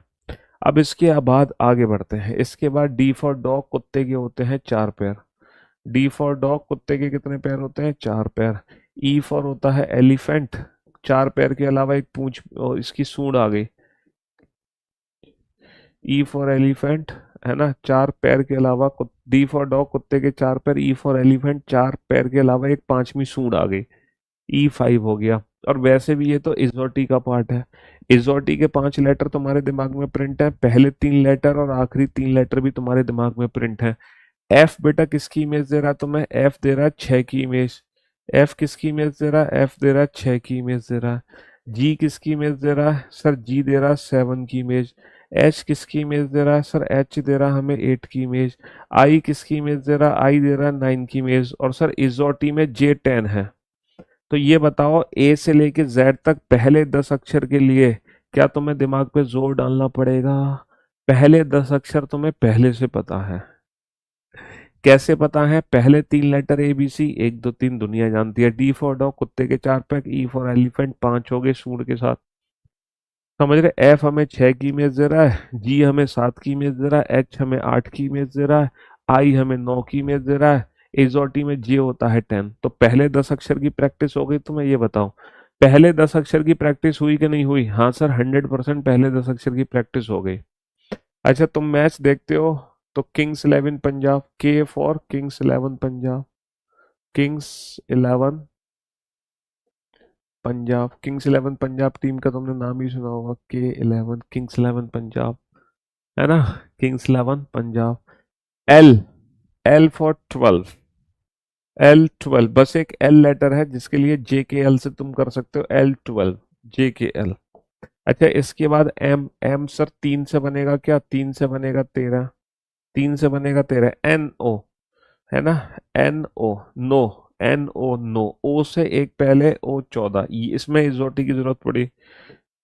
अब इसके बाद आगे बढ़ते हैं। इसके बाद डी फॉर डॉग, कुत्ते के होते हैं 4 पैर। डी फॉर डॉग, कुत्ते के कितने पैर होते हैं? 4 पैर। ई फॉर होता है एलिफेंट, 4 पैर के अलावा एक पूंछ और इसकी सूंड आ गई। ई फॉर एलिफेंट, है ना? 4 पैर के अलावा डी फॉर डॉग, कुत्ते के 4 पैर। ई फॉर एलिफेंट, 4 पैर के अलावा एक पांचवी सूंड आ गई। E5 हो गया। और वैसे भी ये तो इजोटी का पार्ट है। इजोटी के 5 लेटर तुम्हारे दिमाग में प्रिंट है, पहले 3 लेटर और आखिरी 3 लेटर भी तुम्हारे दिमाग में प्रिंट है। एफ बेटा किसकी इमेज दे रहा है तुम्हें? एफ दे रहा है 6 की इमेज। एफ किसकी इमेज दे रहा है? एफ दे रहा है 6 की इमेज दे रहा है। जी किसकी इमेज दे रहा है? सर जी दे रहा है 7 की इमेज। एच किसकी इमेज दे रहा है? सर एच दे रहा है हमें 8 की इमेज। आई किसकी इमेज दे रहा है? आई दे रहा है 9 की इमेज। और सर इजोटी में J10 है। तो ये बताओ ए से लेके जेड तक पहले 10 अक्षर के लिए क्या तुम्हें दिमाग पे जोर डालना पड़ेगा? पहले 10 अक्षर तुम्हें पहले से पता है। कैसे पता है? पहले 3 लेटर ए बी सी, 1 2 3 दुनिया जानती है। डी फॉर डॉग, कुत्ते के 4 पैर। ई फॉर एलिफेंट, 5 हो गए सूंड के साथ। समझ रहे? एफ हमें 6 की इमेज दे रहा है, जी हमें 7 की इमेज दे रहा है, एच हमें 8 की इमेज दे रहा है, आई हमें 9 की इमेज दे रहा है, एजोटी में जे होता है 10। तो पहले 10 अक्षर की प्रैक्टिस हो गई। तो मैं ये बताऊं, पहले 10 अक्षर की प्रैक्टिस हुई कि नहीं हुई? हाँ सर, 100% पहले 10 अक्षर की प्रैक्टिस हो गई। अच्छा तुम मैच देखते हो? तो किंग्स 11 पंजाब, के for Kings 11 Punjab. Kings 11 Punjab, Kings 11 Punjab team का तुमने नाम ही सुना होगा, K11, किंग्स 11 पंजाब, है ना? Kings 11 Punjab. L, L for 12। L12, बस एक एल लेटर है जिसके लिए JKL से तुम कर सकते हो L12, JKL। अच्छा इसके बाद एम, एम सर 3 से बनेगा क्या? 3 से बनेगा 13, 3 से बनेगा 13। NO, है ना? NO, no, NO no. O से एक पहले O14, इसमें इजोटी की जरूरत पड़ी।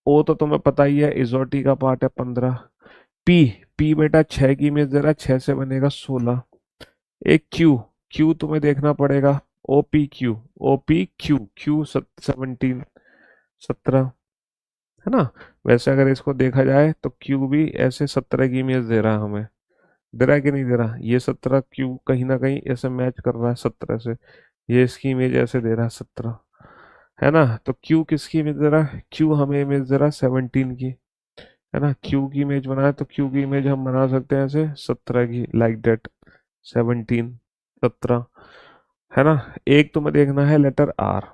ओ तो तुम्हें पता ही है, इजोटी का पार्ट है 15। पी, पी बेटा 6 की इमेज दे रहा है, 6 से बनेगा 16। एक क्यू, क्यू तुम्हें देखना पड़ेगा। OPQ, OPQ, क्यू 17, 17, है ना? वैसे अगर इसको देखा जाए तो क्यू भी ऐसे 17 की इमेज दे रहा है हमें। दे रहा है कि नहीं दे रहा? ये 17 क्यू कहीं ना कहीं ऐसे मैच कर रहा है 17 से। ये इसकी इमेज ऐसे दे रहा है 17, है ना? तो क्यू किसकी इमेज दे रहा है? क्यू हमें इमेज दे रहा है 17 की, है ना? क्यू की इमेज बनाए तो क्यू की इमेज हम बना सकते हैं ऐसे 17 की, लाइक दैट। 17, 17, है ना? एक तुम्हें देखना है लेटर आर।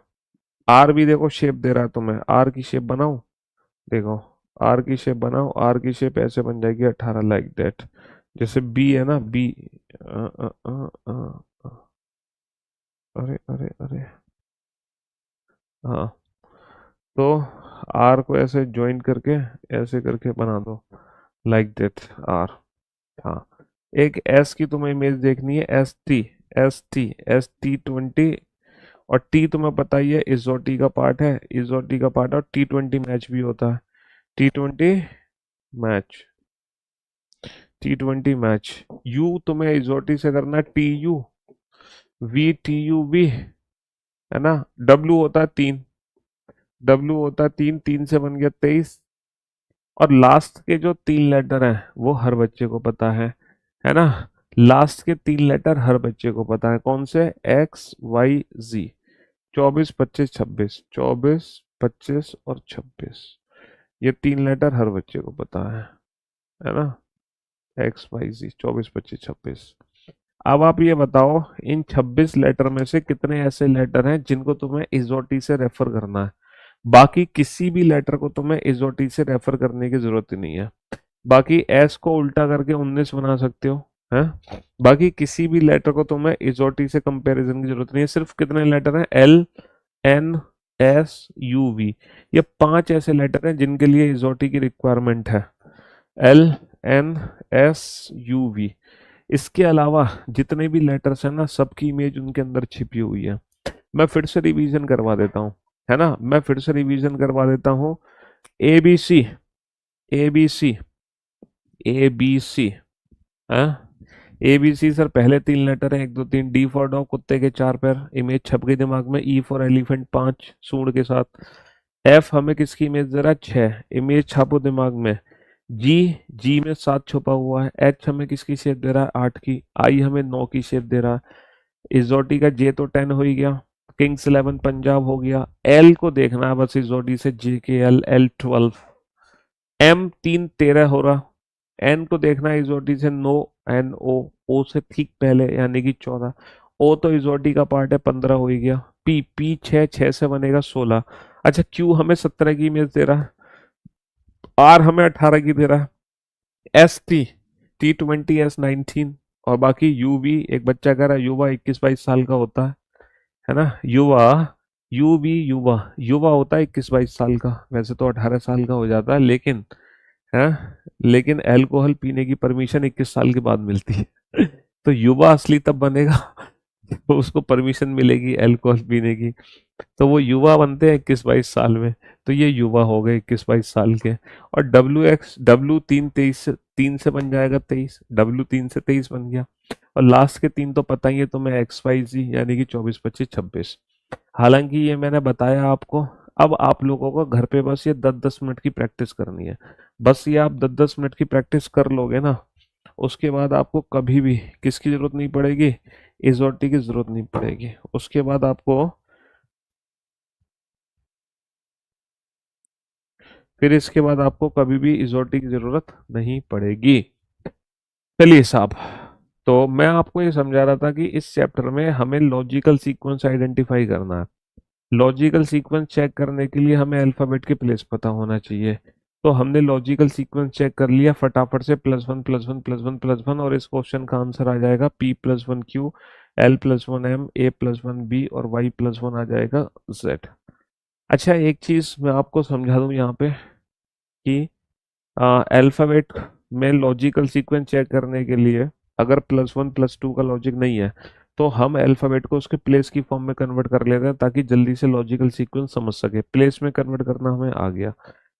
आर भी देखो शेप दे रहा है तुम्हें, आर की शेप बनाओ। देखो आर की शेप बनाओ, आर की शेप ऐसे बन जाएगी 18, लाइक दैट। जैसे बी है ना, बी। अरे अरे अरे, हाँ। तो आर को ऐसे ज्वाइन करके ऐसे करके बना दो, लाइक दैट, आर। हाँ। एक एस की तुम्हें इमेज देखनी है, ST, ST 20। और टी तुम्हें पता ही है इजोटी का पार्ट है, इजोटी का पार्ट, और T20 मैच भी होता है। T20 match, T20 match. You तुम्हें इजोटी से करना है, TU, VTUV, है ना? डब्लू होता है 3, डब्लू होता है 3, 3 से बन गया 23। और लास्ट के जो 3 लेटर हैं वो हर बच्चे को पता है ना। लास्ट के 3 लेटर हर बच्चे को पता है, कौन से? XYZ। 24 25 26, 24 25 और 26। ये 3 लेटर हर बच्चे को पता है ना। XYZ 24 25 26। अब आप ये बताओ, इन 26 लेटर में से कितने ऐसे लेटर हैं जिनको तुम्हें इजोटी से रेफर करना है? बाकी किसी भी लेटर को तुम्हें इजोटी से रेफर करने की जरूरत ही नहीं है। बाकी एस को उल्टा करके 19 बना सकते हो, है। बाकी किसी भी लेटर को तुम्हें इजोटी से कंपैरिजन की जरूरत नहीं है। सिर्फ कितने लेटर हैं? LNSUV। ये 5 ऐसे लेटर हैं जिनके लिए इजोटी की रिक्वायरमेंट है। LNSUV। इसके अलावा जितने भी लेटर्स हैं ना, सबकी इमेज उनके अंदर छिपी हुई है। मैं फिर से रिवीजन करवा देता हूँ, है ना, मैं फिर से रिवीजन करवा देता हूँ। ABC, ABC, ABC, है। ABC सर पहले 3 लेटर है, 1 2 3। D फॉर डॉग, कुत्ते के 4 पैर, इमेज छप गई दिमाग में। E फॉर एलिफेंट, 5 सूंड के साथ। F हमें किसकी इमेज दे रहा है? 6, इमेज छापो दिमाग में। G, G में 7 छुपा हुआ है। H हमें किसकी शेप दे रहा है? 8 की। I हमें 9 की शेप दे रहा है। इजोटी का J तो 10 हो ही गया। किंग्स 11 पंजाब हो गया। L को देखना है बस इजोटी से, JKL, L12। M 3 13 हो रहा। N को देखना है इजोटी से, नो, NO, O से ठीक पहले यानी कि 14। O तो इजोटी का पार्ट है, 15 हो ही गया। P 6, 6 से बनेगा 16। अच्छा, Q हमें 17 की इमेज दे रहा है। R हमें 18 की दे रहा है। T 20, S 19। और बाकी UV, एक बच्चा कह रहा है युवा 21 22 साल का होता है ना। युवा, युवा युवा होता है 21 22 साल का। वैसे तो 18 साल का हो जाता है, लेकिन है, लेकिन अल्कोहल पीने की परमिशन 21 साल के बाद मिलती है। तो युवा असली तब बनेगा तो उसको परमिशन मिलेगी अल्कोहल पीने की। तो वो युवा बनते हैं 21 22 साल में। तो ये युवा हो गए 21 22 साल के। और W3 बन जाएगा 23। W3 से 23 बन गया। और लास्ट के 3 तो पता ही है तुम्हें, XYZ यानी कि 24 25 26। हालांकि ये मैंने बताया आपको। अब आप लोगों को घर पे बस ये 10 10 मिनट की प्रैक्टिस करनी है। बस ये आप 10 10 मिनट की प्रैक्टिस कर लोगे ना, उसके बाद आपको कभी भी किसकी जरूरत नहीं पड़ेगी? इजोटी की जरूरत नहीं पड़ेगी। उसके बाद आपको, फिर इसके बाद आपको कभी भी इजोटी की जरूरत नहीं पड़ेगी। चलिए साहब, तो मैं आपको ये समझा रहा था कि इस चैप्टर में हमें लॉजिकल सीक्वेंस आइडेंटिफाई करना है। लॉजिकल सीक्वेंस चेक करने के लिए हमें अल्फाबेट के प्लेस पता होना चाहिए। तो हमने लॉजिकल सीक्वेंस चेक कर लिया फटाफट से, +1 +1 +1 +1। और इस क्वेश्चन का आंसर आ जाएगा P+1 Q, L+1 M, A+1 B और Y+1 आ जाएगा Z। अच्छा, एक चीज मैं आपको समझा दूं यहाँ पे कि अल्फाबेट में लॉजिकल सीक्वेंस चेक करने के लिए अगर +1 +2 का लॉजिक नहीं है, तो हम अल्फाबेट को उसके प्लेस की फॉर्म में कन्वर्ट कर लेते हैं ताकि जल्दी से लॉजिकल सीक्वेंस समझ सके। प्लेस में कन्वर्ट करना हमें आ गया।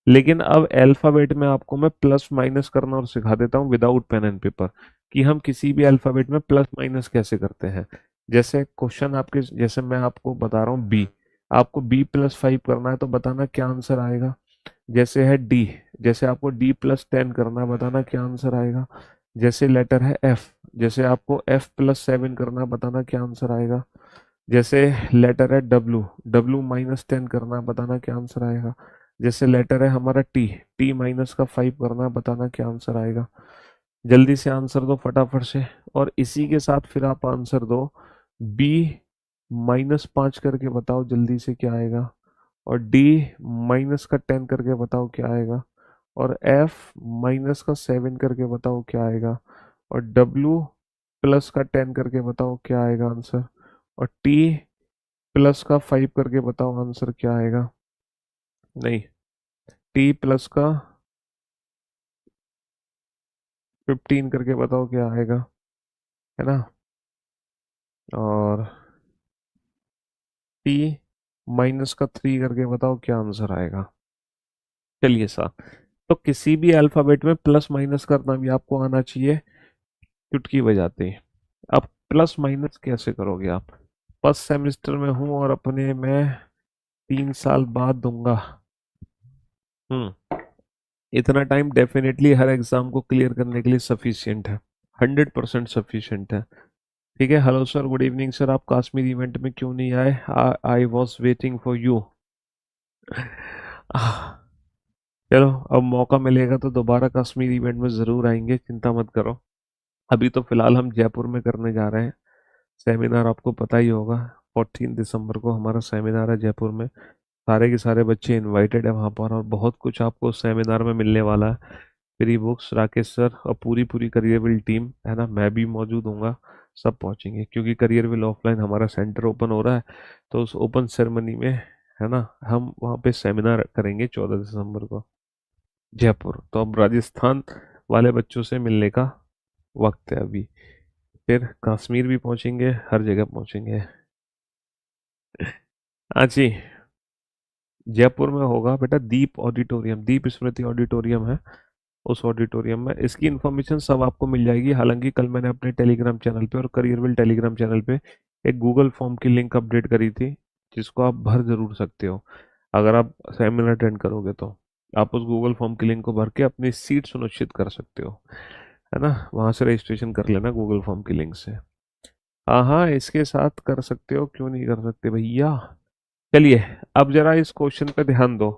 लेकिन अब अल्फाबेट में आपको मैं प्लस माइनस करना और सिखा देता हूँ विदाउट पेन एंड पेपर, कि हम किसी भी अल्फाबेट में प्लस माइनस कैसे करते हैं। जैसे क्वेश्चन आपके, जैसे मैं आपको बता रहा हूँ बी, आपको B+5 करना है तो बताना क्या आंसर आएगा। जैसे है डी, जैसे आपको D+10 करना है, बताना क्या आंसर आएगा। जैसे लेटर है एफ, जैसे आपको F+7 करना है, बताना क्या आंसर आएगा। जैसे लेटर है डब्लू, W-10 करना है, बताना क्या आंसर आएगा। जैसे लेटर है हमारा टी, T-5 करना है, बताना क्या आंसर आएगा। जल्दी से आंसर दो फटाफट से। और इसी के साथ फिर आप आंसर दो, B-5 करके बताओ जल्दी से क्या आएगा। और D-10 करके बताओ क्या आएगा। और F-7 करके बताओ क्या आएगा। और W+10 करके बताओ क्या आएगा आंसर। और T+5 करके बताओ आंसर क्या आएगा। नहीं, T+15 करके बताओ क्या आएगा, है ना। और T-3 करके बताओ क्या आंसर आएगा। चलिए साहब, तो किसी भी अल्फाबेट में प्लस माइनस करना भी आपको आना चाहिए चुटकी बजाते ही। अब प्लस माइनस कैसे करोगे आप? फर्स्ट सेमेस्टर में हूँ और अपने मैं 3 साल बाद दूंगा। हम्म इतना टाइम डेफिनेटली हर एग्जाम को क्लियर करने के लिए सफिशिएंट है, 100% सफिशिएंट है। ठीक है। Hello sir, good evening sir, आप कश्मीर इवेंट में क्यों नहीं आए? I was waiting for you. चलो, अब मौका मिलेगा तो दोबारा कश्मीर इवेंट में ज़रूर आएंगे, चिंता मत करो। अभी तो फिलहाल हम जयपुर में करने जा रहे हैं सेमिनार, आपको पता ही होगा। 14 दिसंबर को हमारा सेमिनार है जयपुर में। सारे के सारे बच्चे इनवाइटेड है वहाँ पर, और बहुत कुछ आपको सेमिनार में मिलने वाला है। फ्री बुक्स, राकेश सर और पूरी पूरी करियरविल टीम है ना, मैं भी मौजूद हूँगा। सब पहुँचेंगे क्योंकि करियरविल ऑफलाइन हमारा सेंटर ओपन हो रहा है। तो उस ओपन सेरेमनी में है ना, हम वहाँ पे सेमिनार करेंगे 14 दिसंबर को जयपुर। तो अब राजस्थान वाले बच्चों से मिलने का वक्त है अभी। फिर कश्मीर भी पहुँचेंगे, हर जगह पहुँचेंगे। हाँ जी। जयपुर में होगा बेटा दीप ऑडिटोरियम, दीप स्मृति ऑडिटोरियम है। उस ऑडिटोरियम में इसकी इन्फॉर्मेशन सब आपको मिल जाएगी। हालांकि कल मैंने अपने टेलीग्राम चैनल पे और करियरविल टेलीग्राम चैनल पे एक गूगल फॉर्म की लिंक अपडेट करी थी, जिसको आप भर जरूर सकते हो। अगर आप सेमिनार अटेंड करोगे तो आप उस गूगल फॉर्म की लिंक को भर के अपनी सीट सुनिश्चित कर सकते हो, है ना। वहां से रजिस्ट्रेशन कर लेना गूगल फॉर्म की लिंक से। हाँ हाँ, इसके साथ कर सकते हो, क्यों नहीं कर सकते भैया। चलिए, अब जरा इस क्वेश्चन पे ध्यान दो।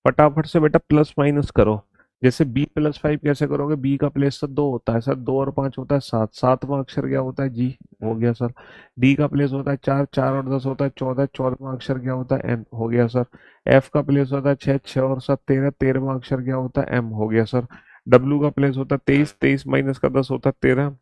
फटाफट से बेटा प्लस माइनस करो। जैसे b+5 कैसे करोगे? b का प्लेस सर 2 होता है सर, 2 और 5 होता है 7, सातवां अक्षर क्या होता है? जी। हो गया सर। d का प्लेस होता है 4, 4 और 10 होता है 14, 14वां अक्षर क्या होता है? m। हो गया सर। f का प्लेस होता है 6, 6 और 7 13, 13वां अक्षर क्या होता है? m। हो गया सर। w का प्लेस होता है 23, 23 माइनस का 10 होता है 13,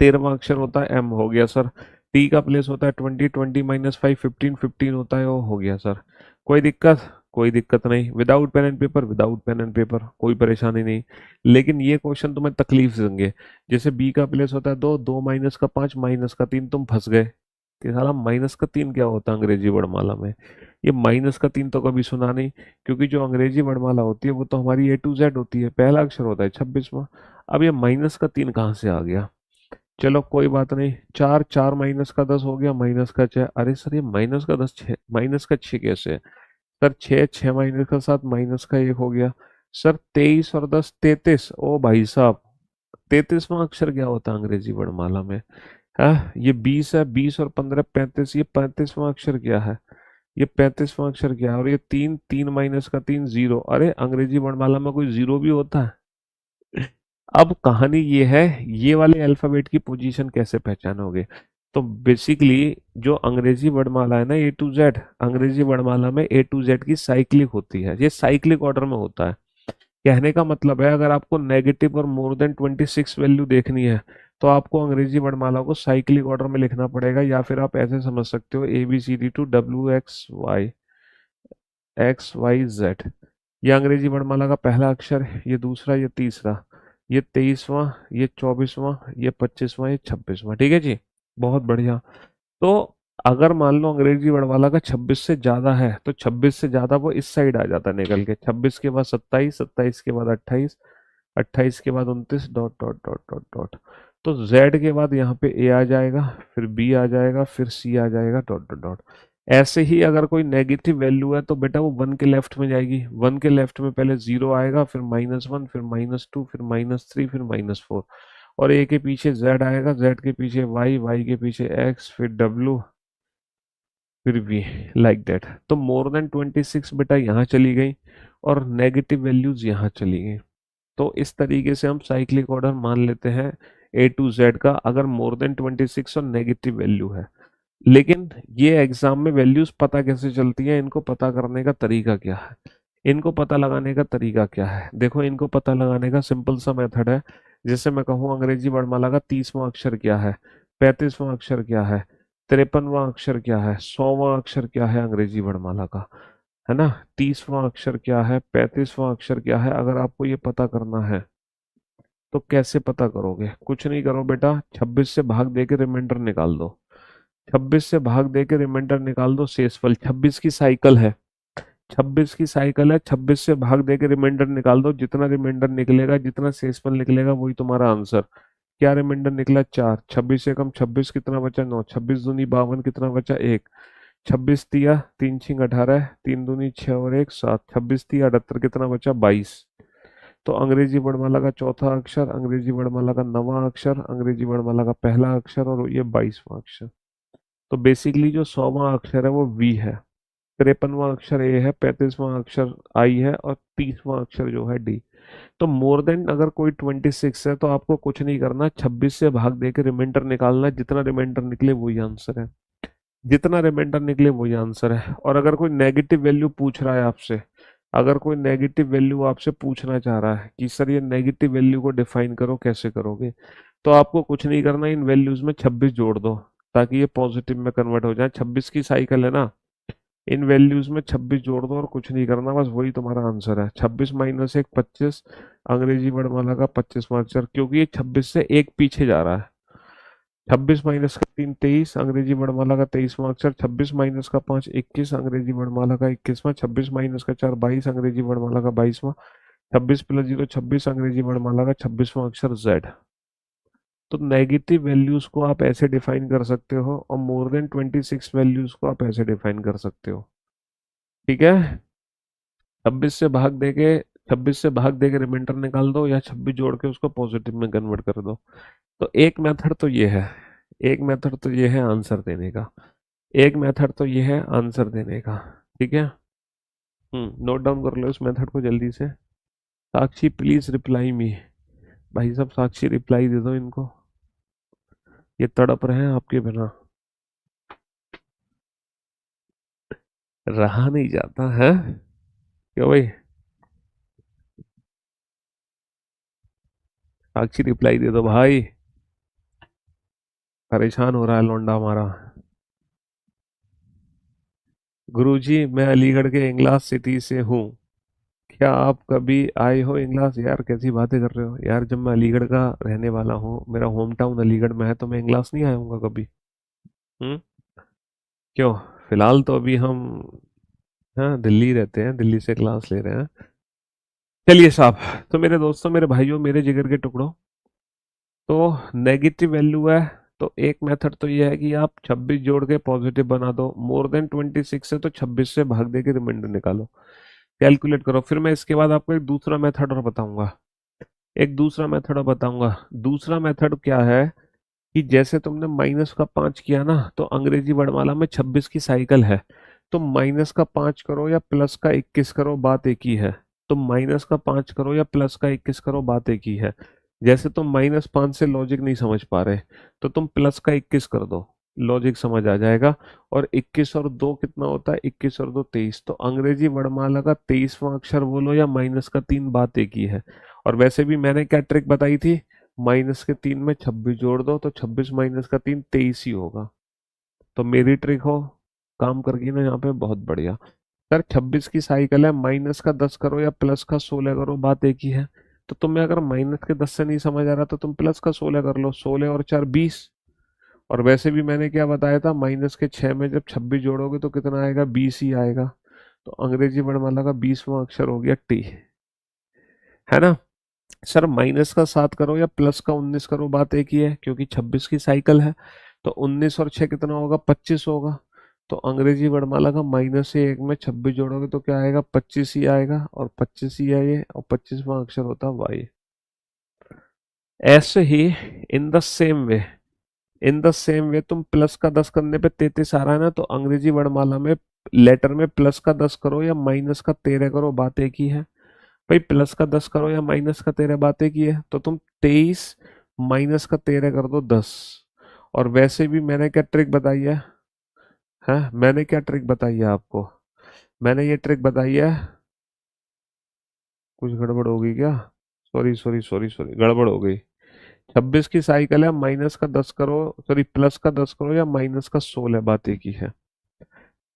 13वां अक्षर होता है एम। हो गया सर। टी का प्लेस होता है 20, 20 - 5 15, 15 होता है ओ। हो गया सर। कोई दिक्कत? कोई दिक्कत नहीं। Without pen and paper, without pen and paper, कोई परेशानी नहीं। लेकिन ये क्वेश्चन तुम्हें तकलीफ देंगे। जैसे बी का प्लेस होता है 2, 2 माइनस का 5 माइनस का 3, तुम फंस गए कि साला -3 क्या होता है अंग्रेजी वर्णमाला में। ये -3 तो कभी सुना नहीं, क्योंकि जो अंग्रेजी वर्णमाला होती है वो तो हमारी A to Z होती है, पहला अक्षर होता है 26वां। अब ये -3 कहाँ से आ गया? चलो कोई बात नहीं। 4, 4 माइनस का 10 हो गया, माइनस का 6। अरे सर, ये माइनस का 10 6 माइनस का 6 कैसे है? सर 6, 6 माइनस का 7, माइनस का 1 हो गया। सर 23 और 10 33। ओ भाई साहब, 33वां अक्षर क्या होता है अंग्रेजी वर्णमाला में? ये 20 है, 20 और 15 35, ये 35वां अक्षर क्या है? ये 35वां अक्षर क्या है? और ये 3, 3 माइनस का 3 0। अरे अंग्रेजी वर्णमाला में कोई जीरो भी होता है? अब कहानी ये है, ये वाले अल्फाबेट की पोजीशन कैसे पहचानोगे? तो बेसिकली जो अंग्रेजी वर्णमाला है ना A to Z, अंग्रेजी वर्णमाला में A to Z की साइक्लिक होती है, ये साइक्लिक ऑर्डर में होता है। कहने का मतलब है, अगर आपको नेगेटिव और मोर देन 26 वैल्यू देखनी है तो आपको अंग्रेजी वर्णमाला को साइक्लिक ऑर्डर में लिखना पड़ेगा, या फिर आप ऐसे समझ सकते हो ABCD to WXY ये अंग्रेजी वर्णमाला का पहला अक्षर है, ये दूसरा, ये तीसरा, ये 23वां, ये 24वां, ये 25वां, ये 26वां। ठीक है जी। बहुत बढ़िया। तो अगर मान लो अंग्रेजी वर्णमाला का 26 से ज्यादा है तो 26 से ज्यादा वो इस साइड आ जाता है निकल के। 26 के बाद 27, 27 के बाद 28, 28 के बाद 29, dot dot dot dot dot. तो Z के बाद यहाँ पे A आ जाएगा, फिर B आ जाएगा, फिर C आ जाएगा, डॉट डॉट डॉट। ऐसे ही अगर कोई नेगेटिव वैल्यू है तो बेटा वो 1 के लेफ्ट में जाएगी। 1 के लेफ्ट में पहले 0 आएगा, फिर -1, फिर -2, फिर -3, फिर -4। और A के पीछे Z आएगा, Z के पीछे Y, Y के पीछे X, फिर W, फिर भी लाइक दैट। तो मोर देन 26 बेटा यहाँ चली गई, और नेगेटिव वैल्यूज यहाँ चली गई। तो इस तरीके से हम साइक्लिक ऑर्डर मान लेते हैं A to Z का, अगर मोर देन 26 और नेगेटिव वैल्यू है। लेकिन ये एग्जाम में वैल्यूज पता कैसे चलती हैं, इनको पता करने का तरीका क्या है? इनको पता लगाने का तरीका क्या है? देखो, इनको पता लगाने का सिंपल सा मेथड है। जैसे मैं कहूँ अंग्रेजी वर्णमाला का 30वां अक्षर क्या है, 35वां अक्षर क्या है, 53वां अक्षर क्या है, 100वां अक्षर क्या है अंग्रेजी वर्णमाला का, है ना। 30वां अक्षर क्या है, 35वां अक्षर क्या है, अगर आपको ये पता करना है तो कैसे पता करोगे? कुछ नहीं करो बेटा, 26 से भाग दे के रिमाइंडर निकाल दो। 26 से भाग दे के रिमाइंडर निकाल दो, शेषफल 26 की साइकिल है। 26 की साइकिल है, 26 से भाग दे के रिमाइंडर निकाल दो। जितना रिमाइंडर निकलेगा, जितना शेषफल निकलेगा, वही तुम्हारा आंसर। क्या रिमाइंडर निकला? 4। 26 से कम 26 कितना बचा? 9। 26 दूनी 52 कितना बचा? 1। 26 तिया 3 छिंग 18, 3 दूनी 6 और 1 7। 26 तिया 78 कितना बचा? 22। तो अंग्रेजी वर्णमाला का चौथा अक्षर, अंग्रेजी वर्णमाला का नवा अक्षर, अंग्रेजी वर्णमाला का पहला अक्षर और ये 22वां अक्षर। तो बेसिकली जो 100वां अक्षर है वो वी है, 53वां अक्षर ए है, 35वां अक्षर आई है और 30वां अक्षर जो है डी। तो मोर देन अगर कोई 26 है तो आपको कुछ नहीं करना, 26 से भाग दे के रिमाइंडर निकालना है, जितना रिमाइंडर निकले वही आंसर है, जितना रिमाइंडर निकले वही आंसर है। और अगर कोई नेगेटिव वैल्यू पूछ रहा है आपसे, अगर कोई नेगेटिव वैल्यू आपसे पूछना चाह रहा है कि सर ये नेगेटिव वैल्यू को डिफाइन करो, कैसे करोगे, तो आपको कुछ नहीं करना, इन वैल्यूज में 26 जोड़ दो ताकि ये पॉजिटिव में कन्वर्ट हो जाए। 26 की साइकिल है ना, इन वैल्यूज में 26 जोड़ दो और कुछ नहीं करना, बस वही तुम्हारा आंसर है। 26 माइनस एक 25, अंग्रेजी वर्णमाला का 25वां अक्षर, क्योंकि ये 26 से एक पीछे जा रहा है। 26 माइनस का 3 23, अंग्रेजी वर्णमाला का 23वां अक्षर। 26 माइनस का 5 21, अंग्रेजी वर्णमाला का 21वां। 26 माइनस का 4 22, अंग्रेजी वर्णमाला का 22वां। 26 प्लस 0 26, अंग्रेजी वर्णमाला का 26वां अक्षर जेड। तो नेगेटिव वैल्यूज को आप ऐसे डिफाइन कर सकते हो और मोर देन 26 वैल्यूज को आप ऐसे डिफाइन कर सकते हो। ठीक है, 26 से भाग देके 26 से भाग देके रिमाइंडर निकाल दो या 26 जोड़ के उसको पॉजिटिव में कन्वर्ट कर दो। तो एक मेथड तो ये है, एक मेथड तो ये है आंसर देने का, एक मेथड तो ये है आंसर देने का। ठीक है, नोट डाउन कर लो इस मेथड को जल्दी से। साक्षी प्लीज रिप्लाई मी, भाई साहब साक्षी रिप्लाई दे दो इनको, ये तड़प रहे हैं आपके बिना, रहा नहीं जाता है क्यों भाई। साक्षी रिप्लाई दे दो भाई, परेशान हो रहा है लौंडा हमारा। गुरुजी मैं अलीगढ़ के इंगलास सिटी से हूँ, क्या आप कभी आए हो इंगलास? यार कैसी बातें कर रहे हो यार, जब मैं अलीगढ़ का रहने वाला हूँ, मेरा होम टाउन अलीगढ़ में है, तो मैं इंगलास नहीं आया हूँ कभी। हम्म, क्यों? फिलहाल तो अभी हम, हाँ, दिल्ली रहते हैं, दिल्ली से क्लास ले रहे हैं। चलिए साहब, तो मेरे दोस्तों, मेरे भाइयों, मेरे जिगर के टुकड़ों, तो नेगेटिव वैल्यू है तो एक मेथड तो ये है कि आप 26 जोड़ के पॉजिटिव बना दो, मोर देन 26 है तो 26 से भाग दे के रिमाइंडर निकालो, कैलकुलेट करो। फिर मैं इसके बाद आपको एक दूसरा मेथड और बताऊंगा, एक दूसरा मेथड और बताऊंगा। दूसरा मेथड क्या है कि जैसे तुमने माइनस का 5 किया ना, तो अंग्रेजी वर्णमाला में 26 की साइकिल है, तो माइनस का 5 करो या प्लस का 21 करो, बात एक ही है। तो माइनस का 5 करो या प्लस का 21 करो, बात एक ही है। जैसे तुम -5 से लॉजिक नहीं समझ पा रहे, तो तुम प्लस का 21 कर दो, लॉजिक समझ आ जाएगा। और 21 और 2 कितना होता है? 21 और 2 23। तो अंग्रेजी वर्णमाला का 23वां अक्षर बोलो या -3, बात एक ही है। और वैसे भी मैंने क्या ट्रिक बताई थी, -3 में 26 जोड़ दो, तो 26 -3 23 ही होगा। तो मेरी ट्रिक हो काम कर गई ना यहाँ पे, बहुत बढ़िया। सर 26 की साइकिल है, -10 करो या +16 करो, बात एक ही है। तो तुम्हें अगर -10 से नहीं समझ आ रहा तो तुम +16 कर लो, 16 और 4 20। और वैसे भी मैंने क्या बताया था, -6 में जब 26 जोड़ोगे तो कितना आएगा? 20 ही आएगा। तो अंग्रेजी वर्णमाला का 20वां अक्षर हो गया टी, है ना। सर -7 करो या +19 करो, बात एक ही है, क्योंकि 26 की साइकिल है। तो 19 और 6 कितना होगा? 25 होगा। तो अंग्रेजी वर्णमाला का -1 में 26 जोड़ोगे तो क्या आएगा? 25 ही आएगा, और 25 ही है ये, और 25वां अक्षर होता है वाई। ऐसे ही in the same way, in the same way तुम प्लस का 10 करने पे 33 आ रहा है ना, तो अंग्रेजी वर्णमाला में लेटर में प्लस का 10 करो या -13 करो, बात एक ही है। भाई प्लस का 10 करो या -13, बात एक ही है। तो तुम 23 -13 कर दो 10। और वैसे भी मैंने क्या ट्रिक बताई है मैंने क्या ट्रिक बताई है आपको? मैंने ये ट्रिक बताई है, कुछ गड़बड़ हो गई क्या? सॉरी सॉरी सॉरी सॉरी, गड़बड़ हो गई। 26 की साइकिल है, -10 करो, सॉरी +10 करो या -16, बात एक ही है।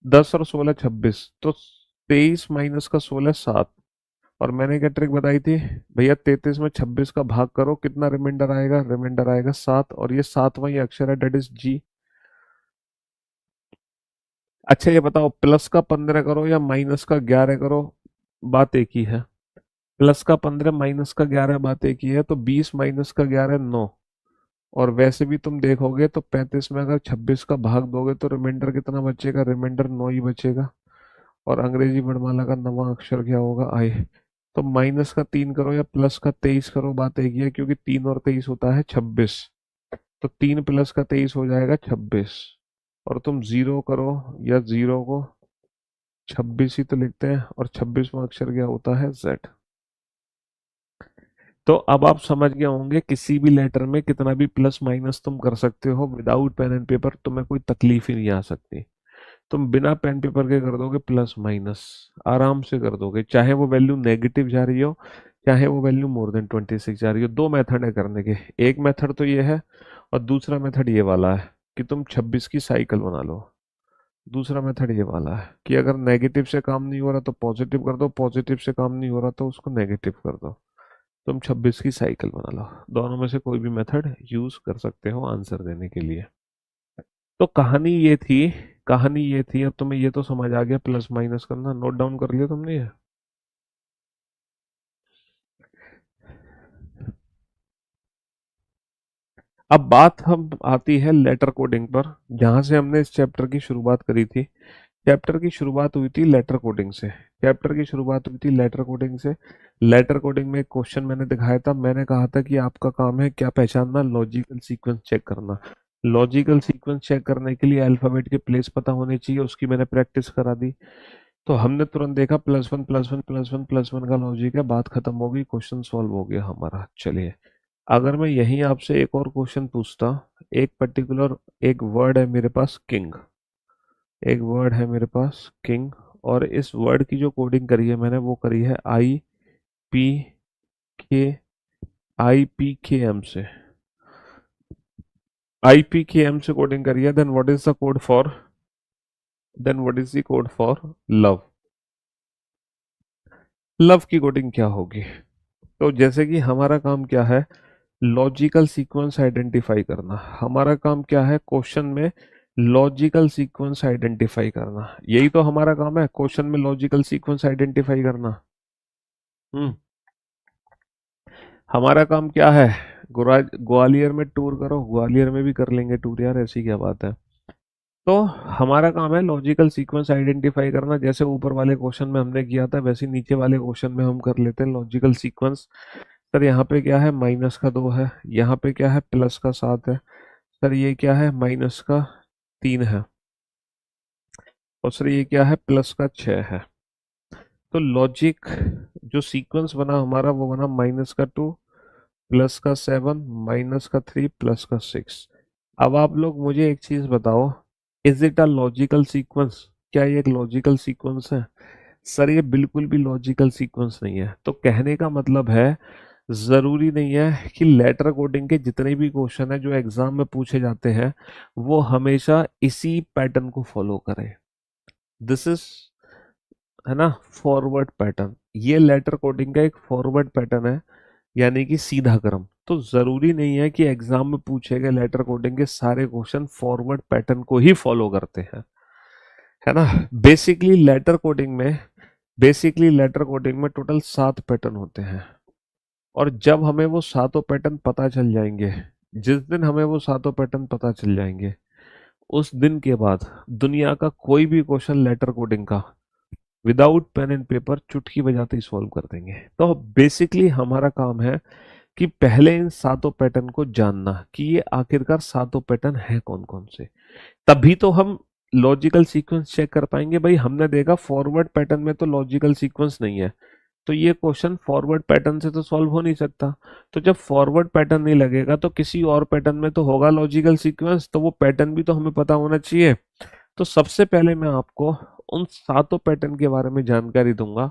10 और 16 26, तो 23 -16 7। और मैंने क्या ट्रिक बताई थी भैया, 33 में 26 का भाग करो, कितना रिमाइंडर आएगा? रिमाइंडर आएगा 7, और ये 7वां ही अक्षर है, डेट इज जी। अच्छा ये बताओ, प्लस का 15 करो या -11 करो, बात एक ही है। प्लस का 15 -11, बात एक ही है। तो 20 -11 9। और वैसे भी तुम देखोगे तो 35 में अगर 26 का भाग दोगे तो रिमाइंडर कितना बचेगा? रिमाइंडर 9 ही बचेगा। और अंग्रेजी वर्णमाला का नवा अक्षर क्या होगा? आई। तो -3 करो या +23 करो, बात एक ही है, क्योंकि 3 और 23 होता है 26। तो 3 + 23 हो जाएगा 26। और तुम 0 करो या 0 को 26 ही तो लिखते हैं, और 26वां अक्षर क्या होता है, Z। तो अब आप समझ गए होंगे किसी भी लेटर में कितना भी प्लस माइनस तुम कर सकते हो, विदाउट पेन एंड पेपर तुम्हें कोई तकलीफ ही नहीं आ सकती। तुम बिना पेन पेपर के कर दोगे प्लस माइनस, आराम से कर दोगे, चाहे वो वैल्यू नेगेटिव जा रही हो, चाहे वो वैल्यू मोर देन 26 जा रही हो। दो मेथड है करने के, एक मेथड तो ये है, और दूसरा मेथड ये वाला है कि तुम 26 की साइकिल बना लो। दूसरा मेथड ये वाला है कि अगर नेगेटिव से काम नहीं हो रहा तो पॉजिटिव कर दो, पॉजिटिव से काम नहीं हो रहा तो उसको नेगेटिव कर दो, तुम 26 की साइकिल बना लो। दोनों में से कोई भी मेथड यूज कर सकते हो आंसर देने के लिए। तो कहानी ये थी, अब तुम्हें ये तो समझ आ गया प्लस माइनस करना, नोट डाउन कर लिया तुमने ये। अब बात हम आती है लेटर कोडिंग पर, जहां से हमने इस चैप्टर की शुरुआत करी थी। चैप्टर की शुरुआत हुई थी लेटर कोडिंग से। चैप्टर की शुरुआत हुई थी लेटर कोडिंग से। लेटर कोडिंग में एक क्वेश्चन मैंने दिखाया था, मैंने कहा था कि आपका काम है क्या पहचानना, लॉजिकल सीक्वेंस चेक करना। लॉजिकल सीक्वेंस चेक करने के लिए अल्फाबेट के प्लेस पता होने चाहिए, उसकी मैंने प्रैक्टिस करा दी। तो हमने तुरंत देखा +1 +1 +1 का लॉजिक है, बात खत्म हो गई, क्वेश्चन सॉल्व हो गया हमारा। चलिए, अगर मैं यहीं आपसे एक और क्वेश्चन पूछता, एक पर्टिकुलर एक वर्ड है मेरे पास किंग, एक वर्ड है मेरे पास किंग, और इस वर्ड की जो कोडिंग करी है मैंने वो करी है पी के IPKM से, IPKM से कोडिंग करी है। Then what is the code for love. Love की कोडिंग क्या होगी? तो जैसे कि हमारा काम क्या है, लॉजिकल सीक्वेंस आइडेंटिफाई करना। हमारा काम क्या है क्वेश्चन में, लॉजिकल सीक्वेंस आइडेंटिफाई करना। यही तो हमारा काम है, क्वेश्चन में लॉजिकल सीक्वेंस आइडेंटिफाई करना। हम्म हमारा काम क्या है, ग्वालियर में टूर करो, ग्वालियर में भी कर लेंगे टूर यार, ऐसी क्या बात है। तो हमारा काम है लॉजिकल सीक्वेंस आइडेंटिफाई करना, जैसे ऊपर वाले क्वेश्चन में हमने किया था वैसे नीचे वाले क्वेश्चन में हम कर लेते हैं लॉजिकल सीक्वेंस। सर यहाँ पे क्या है, -2 है, यहाँ पे क्या है, +7 है, सर ये क्या है, -3 है, और सर ये क्या है, +6 है। तो लॉजिक जो सीक्वेंस बना हमारा वो बना -2 +7 -3 +6। अब आप लोग मुझे एक चीज बताओ, is it a logical sequence? क्या ये एक लॉजिकल सीक्वेंस है? सर ये बिल्कुल भी लॉजिकल सीक्वेंस नहीं है। तो कहने का मतलब है, जरूरी नहीं है कि लेटर कोडिंग के जितने भी क्वेश्चन है जो एग्जाम में पूछे जाते हैं वो हमेशा इसी पैटर्न को फॉलो करें। दिस इज, है ना, फॉरवर्ड पैटर्न। ये लेटर कोडिंग का एक फॉरवर्ड पैटर्न है, यानी कि सीधा क्रम। तो जरूरी नहीं है कि एग्जाम में पूछे गए लेटर कोडिंग के सारे क्वेश्चन फॉरवर्ड पैटर्न को ही फॉलो करते हैं, है ना। बेसिकली लेटर कोडिंग में बेसिकली लेटर कोडिंग में टोटल 7 पैटर्न होते हैं, और जब हमें वो सातों पैटर्न पता चल जाएंगे, जिस दिन हमें वो सातों पैटर्न पता चल जाएंगे, उस दिन के बाद दुनिया का कोई भी क्वेश्चन लेटर कोडिंग का विदाउट पेन एंड पेपर चुटकी बजाते ही सॉल्व कर देंगे। तो बेसिकली हमारा काम है कि पहले इन सातों पैटर्न को जानना कि ये आखिरकार सातों पैटर्न है कौन कौन से, तभी तो हम लॉजिकल सीक्वेंस चेक कर पाएंगे। भाई हमने देखा फॉरवर्ड पैटर्न में तो लॉजिकल सीक्वेंस नहीं है, तो ये क्वेश्चन फॉरवर्ड पैटर्न से तो सॉल्व हो नहीं सकता। तो जब फॉरवर्ड पैटर्न नहीं लगेगा तो किसी और पैटर्न में तो होगा लॉजिकल सीक्वेंस, तो वो पैटर्न भी तो हमें पता होना चाहिए। तो सबसे पहले मैं आपको उन सातों पैटर्न के बारे में जानकारी दूंगा,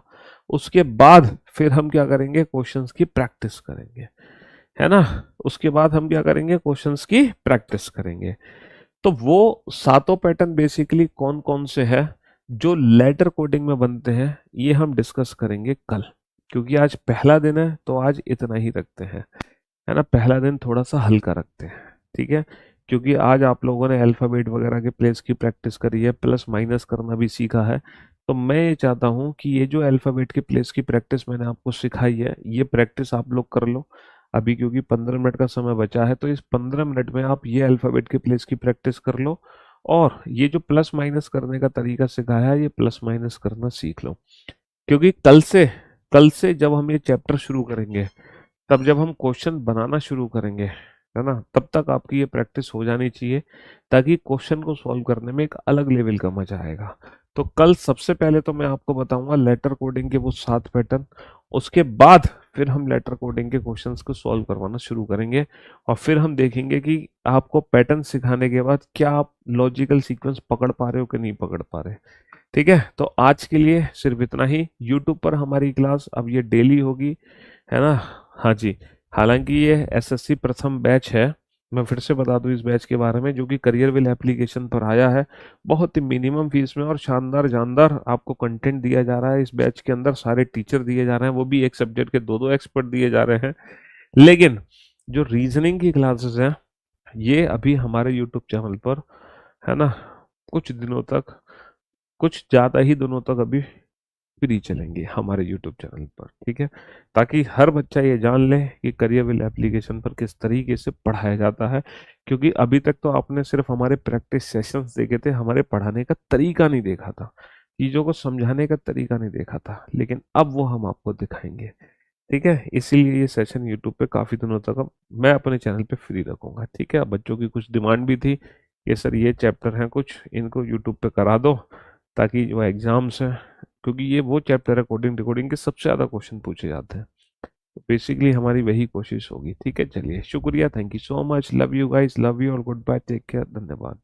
उसके बाद फिर हम क्या करेंगे, क्वेश्चंस की प्रैक्टिस करेंगे, है ना। उसके बाद हम क्या करेंगे, क्वेश्चंस की प्रैक्टिस करेंगे। तो वो सातों पैटर्न बेसिकली कौन कौन से हैं जो लेटर कोडिंग में बनते हैं, ये हम डिस्कस करेंगे कल। क्योंकि आज पहला दिन है तो आज इतना ही रखते हैं, है ना, पहला दिन थोड़ा सा हल्का रखते हैं, ठीक है। क्योंकि आज आप लोगों ने अल्फाबेट वगैरह के प्लेस की प्रैक्टिस करी है, प्लस माइनस करना भी सीखा है। तो मैं ये चाहता हूँ कि ये जो अल्फाबेट के प्लेस की प्रैक्टिस मैंने आपको सिखाई है, ये प्रैक्टिस आप लोग कर लो अभी, क्योंकि 15 मिनट का समय बचा है। तो इस 15 मिनट में आप ये अल्फाबेट के प्लेस की प्रैक्टिस कर लो, और ये जो प्लस माइनस करने का तरीका सिखाया है ये प्लस माइनस करना सीख लो। क्योंकि कल से कल से जब हम ये चैप्टर शुरू करेंगे, तब जब हम क्वेश्चन बनाना शुरू करेंगे, है ना, तब तक आपकी ये प्रैक्टिस हो जानी चाहिए, ताकि क्वेश्चन को सॉल्व करने में एक अलग लेवल का मजा आएगा। तो कल सबसे पहले तो मैं आपको बताऊंगा लेटर कोडिंग के वो 7 पैटर्न। उसके बाद फिर हम लेटर कोडिंग के क्वेश्चंस को सॉल्व करवाना शुरू करेंगे, और फिर हम देखेंगे कि आपको पैटर्न सिखाने के बाद क्या आप लॉजिकल सीक्वेंस पकड़ पा रहे हो कि नहीं पकड़ पा रहे। ठीक है, तो आज के लिए सिर्फ इतना ही। यूट्यूब पर हमारी क्लास अब ये डेली होगी, है ना। हाँ जी, हालांकि ये एसएससी प्रथम बैच है। मैं फिर से बता दूं इस बैच के बारे में, जो कि करियर विल एप्लीकेशन पर आया है, बहुत ही मिनिमम फीस में और शानदार जानदार आपको कंटेंट दिया जा रहा है। इस बैच के अंदर सारे टीचर दिए जा रहे हैं, वो भी एक सब्जेक्ट के दो दो एक्सपर्ट दिए जा रहे हैं। लेकिन जो रीजनिंग की क्लासेस हैं, ये अभी हमारे यूट्यूब चैनल पर, है ना, कुछ दिनों तक, कुछ ज़्यादा ही दिनों तक अभी फ्री चलेंगे हमारे यूट्यूब चैनल पर। ठीक है, ताकि हर बच्चा ये जान ले कि करियर एप्लीकेशन पर किस तरीके से पढ़ाया जाता है। क्योंकि अभी तक तो आपने सिर्फ हमारे प्रैक्टिस सेशंस देखे थे, हमारे पढ़ाने का तरीका नहीं देखा था, चीज़ों को समझाने का तरीका नहीं देखा था, लेकिन अब वो हम आपको दिखाएंगे। ठीक है, इसीलिए ये सेशन यूट्यूब पे काफ़ी दिनों तक अब मैं अपने चैनल पे फ्री रखूंगा। ठीक है, अब बच्चों की कुछ डिमांड भी थी कि सर ये चैप्टर हैं कुछ, इनको यूट्यूब पे करा दो, ताकि जो एग्जाम्स हैं, क्योंकि ये वो चैप्टर है कोडिंग डिकोडिंग के सबसे ज़्यादा क्वेश्चन पूछे जाते हैं, तो बेसिकली हमारी वही कोशिश होगी। ठीक है, चलिए शुक्रिया, thank you so much, love you guys, love you और गुड बाय, टेक केयर, धन्यवाद।